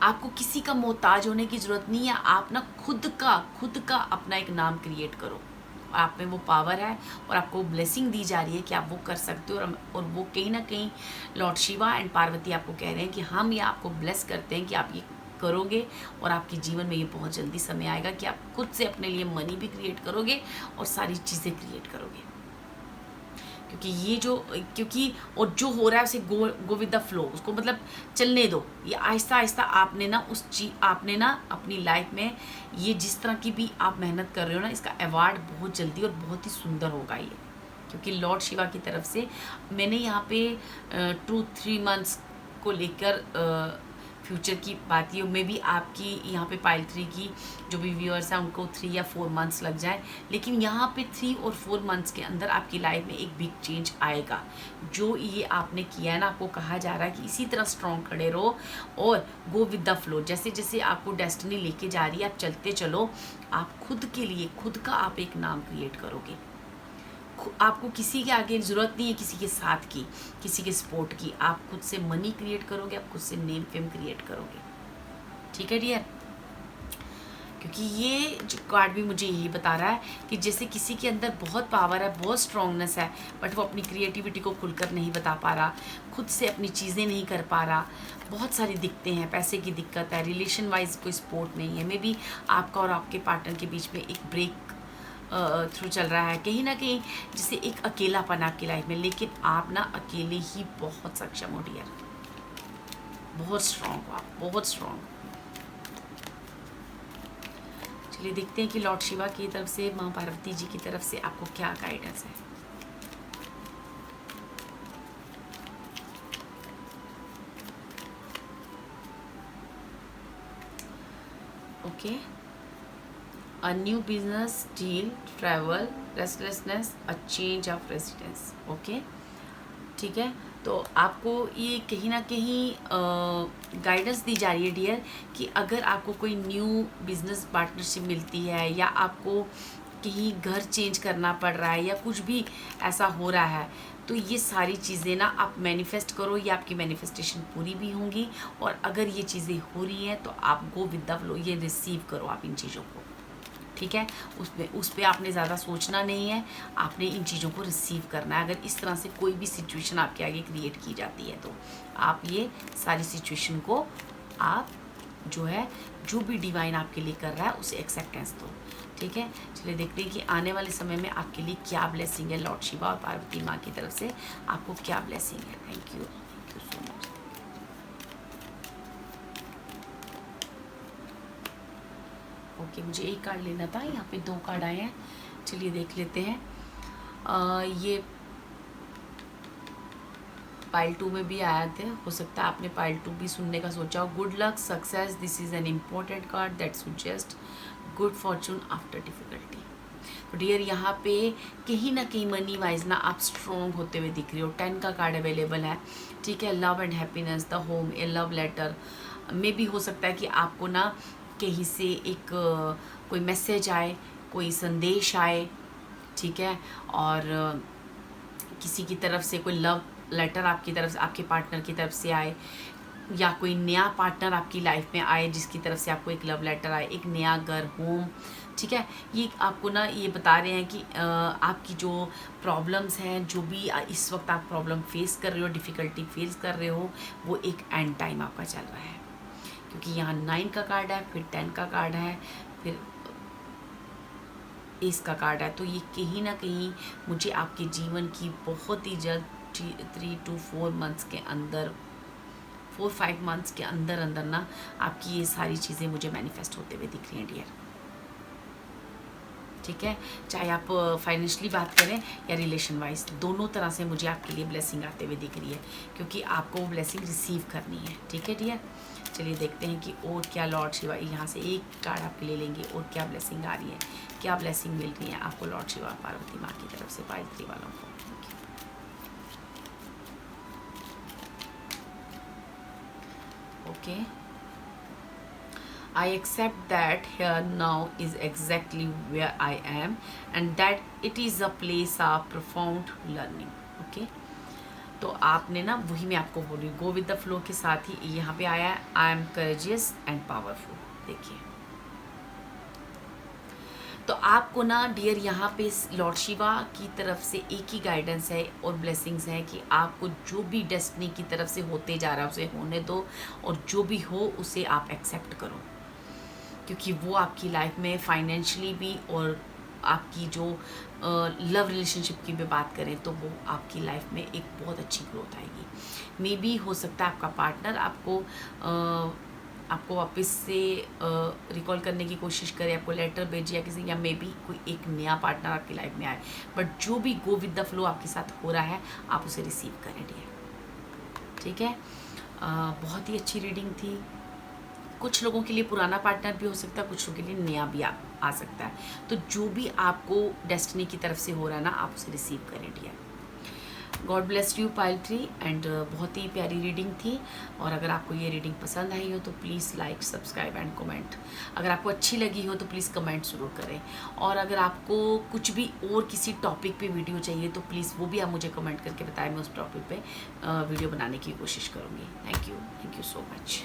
आपको किसी का मोहताज होने की ज़रूरत नहीं है। आप ना खुद का अपना एक नाम क्रिएट करो। आप में वो पावर है और आपको ब्लेसिंग दी जा रही है कि आप वो कर सकते हो। और वो कहीं ना कहीं लॉर्ड शिवा एंड पार्वती आपको कह रहे हैं कि हम ये आपको ब्लेस करते हैं कि आप ये करोगे और आपके जीवन में ये बहुत जल्दी समय आएगा कि आप खुद से अपने लिए मनी भी क्रिएट करोगे और सारी चीज़ें क्रिएट करोगे। क्योंकि ये जो और जो हो रहा है उसे गो विद द फ्लो, उसको मतलब चलने दो। ये आहिस्ता आहिस्ता आपने ना आपने ना अपनी लाइफ में ये जिस तरह की भी आप मेहनत कर रहे हो ना, इसका अवार्ड बहुत जल्दी और बहुत ही सुंदर होगा ये। क्योंकि लॉर्ड शिवा की तरफ से मैंने यहाँ पे 2-3 मंथ्स को लेकर फ्यूचर की बात ही में भी आपकी यहाँ पे पाइल 3 की जो भी व्यूअर्स हैं उनको 3 या 4 मंथ्स लग जाए, लेकिन यहाँ पे 3 और 4 मंथ्स के अंदर आपकी लाइफ में एक बिग चेंज आएगा। जो ये आपने किया है ना, आपको कहा जा रहा है कि इसी तरह स्ट्रॉन्ग खड़े रहो और गो विद द फ्लो। जैसे जैसे आपको डेस्टिनी लेके जा रही है, आप चलते चलो। आप खुद के लिए खुद का आप एक नाम क्रिएट करोगे। आपको किसी के आगे ज़रूरत नहीं है, किसी के साथ की, किसी के सपोर्ट की। आप खुद से मनी क्रिएट करोगे, आप खुद से नेम फेम क्रिएट करोगे। ठीक है डियर? क्योंकि ये जो कार्ड भी मुझे यही बता रहा है कि जैसे किसी के अंदर बहुत पावर है, बहुत स्ट्रॉन्गनेस है, बट वो अपनी क्रिएटिविटी को खुलकर नहीं बता पा रहा, खुद से अपनी चीज़ें नहीं कर पा रहा, बहुत सारी दिक्कतें हैं, पैसे की दिक्कत है, रिलेशन वाइज कोई सपोर्ट नहीं है, मे बी आपका और आपके पार्टनर के बीच में एक ब्रेक थ्रू चल रहा है, कहीं ना कहीं जिसे एक अकेलापन आपकी लाइफ में। लेकिन आप ना अकेले ही बहुत सक्षम हो डियर, बहुत स्ट्रॉन्ग हो आप, बहुत स्ट्रॉन्ग। चलिए देखते हैं कि लॉर्ड शिवा की तरफ से, माँ पार्वती जी की तरफ से आपको क्या गाइडेंस है। Okay, a new business deal, travel, restlessness, a change of residence. Okay, ठीक है। तो आपको ये कहीं ना कहीं गाइडेंस दी जा रही है डियर कि अगर आपको कोई न्यू बिजनेस पार्टनरशिप मिलती है या आपको कहीं घर चेंज करना पड़ रहा है या कुछ भी ऐसा हो रहा है, तो ये सारी चीज़ें ना आप मैनिफेस्ट करो, ये आपकी मैनिफेस्टेशन पूरी भी होंगी। और अगर ये चीज़ें हो रही हैं तो आप गो विद द फ्लो, ये रिसीव करो आप इन चीज़ों को। ठीक है, उस पर आपने ज़्यादा सोचना नहीं है, आपने इन चीज़ों को रिसीव करना है। अगर इस तरह से कोई भी सिचुएशन आपके आगे क्रिएट की जाती है तो आप ये सारी सिचुएशन को आप जो है, जो भी डिवाइन आपके लिए कर रहा है उसे एक्सेप्टेंस दो। ठीक है, चलिए देखते हैं कि आने वाले समय में आपके लिए क्या ब्लेसिंग है लॉर्ड शिवा और पार्वती माँ की तरफ से, आपको क्या ब्लेसिंग है। Thank you so much. Okay, मुझे एक कार्ड लेना था, यहाँ पे 2 कार्ड आए हैं, चलिए देख लेते हैं। ये पाइल 2 में भी आया थे, हो सकता है आपने पाइल 2 भी सुनने का सोचा हो। Good luck, success, this is an important card that suggest good Fortune after difficulty. तो डियर यहाँ पे कहीं ना कहीं मनी वाइज ना आप स्ट्रॉन्ग होते हुए दिख रहे हो। 10 का कार्ड अवेलेबल है। ठीक है, love and happiness, the home, a love letter में भी हो सकता है कि आपको ना कहीं से एक कोई मैसेज आए, कोई संदेश आए। ठीक है, और किसी की तरफ से कोई लव लेटर आपकी तरफ से, आपके पार्टनर की तरफ से आए, या कोई नया पार्टनर आपकी लाइफ में आए जिसकी तरफ से आपको एक लव लेटर आए, एक नया घर, होम। ठीक है, ये आपको ना ये बता रहे हैं कि आपकी जो प्रॉब्लम्स हैं, जो भी इस वक्त आप प्रॉब्लम फेस कर रहे हो, डिफ़िकल्टी फेस कर रहे हो, वो एक एंड टाइम आपका चल रहा है। क्योंकि यहाँ 9 का कार्ड है, फिर 10 का कार्ड है, फिर एस का कार्ड है। तो ये कहीं ना कहीं मुझे आपके जीवन की बहुत ही जल्द 3 to 4 मंथ्स के अंदर, 4-5 मंथ्स के अंदर अंदर ना आपकी ये सारी चीज़ें मुझे मैनिफेस्ट होते हुए दिख रही हैं डियर। ठीक है, चाहे आप फाइनेंशियली बात करें या रिलेशन वाइज, दोनों तरह से मुझे आपके लिए ब्लेसिंग आते हुए दिख रही है, क्योंकि आपको वो ब्लेसिंग रिसीव करनी है। ठीक है डियर, चलिए देखते हैं कि और क्या लॉर्ड शिवा, यहाँ से एक कार्ड आपके ले लेंगे और क्या ब्लेसिंग आ रही है, क्या ब्लेसिंग मिल रही है आपको लॉर्ड शिवा पार्वती माँ की तरफ से पाइल 3 वालों को। Okay, I accept that here now is exactly where I am and that it is a place of profound learning. Okay? तो आपने ना, वही मैं आपको बोल रही हूँ, गो विद द फ्लो के साथ ही यहाँ पे आया है, I am courageous and powerful. देखिए, तो आपको ना डियर यहाँ पे लॉर्ड शिवा की तरफ से एक ही गाइडेंस है और ब्लेसिंग्स है कि आपको जो भी डेस्टिनी की तरफ से होते जा रहा है उसे होने दो, और जो भी हो उसे आप एक्सेप्ट करो, क्योंकि वो आपकी लाइफ में फाइनेंशियली भी और आपकी जो लव रिलेशनशिप की भी बात करें तो वो आपकी लाइफ में एक बहुत अच्छी ग्रोथ आएगी। मे बी हो सकता है आपका पार्टनर आपको वापस से रिकॉल करने की कोशिश करे, आपको लेटर भेजे या किसी, या मे बी कोई एक नया पार्टनर आपकी लाइफ में आए, बट जो भी गो विद द फ्लो आपके साथ हो रहा है आप उसे रिसीव करें डियर। ठीक है, बहुत ही अच्छी रीडिंग थी। कुछ लोगों के लिए पुराना पार्टनर भी हो सकता है, कुछ लोगों के लिए नया भी आ सकता है, तो जो भी आपको डेस्टिनी की तरफ से हो रहा है ना, आप उसे रिसीव करें डियर। गॉड ब्लेस यू पाइल 3 एंड बहुत ही प्यारी रीडिंग थी, और अगर आपको ये रीडिंग पसंद आई हो तो please like, subscribe and comment. अगर आपको अच्छी लगी हो तो प्लीज़ कमेंट ज़रूर करें, और अगर आपको कुछ भी और किसी टॉपिक पे वीडियो चाहिए तो प्लीज़ वो भी आप मुझे कमेंट करके बताएं, मैं उस टॉपिक पे वीडियो बनाने की कोशिश करूँगी। Thank you so much.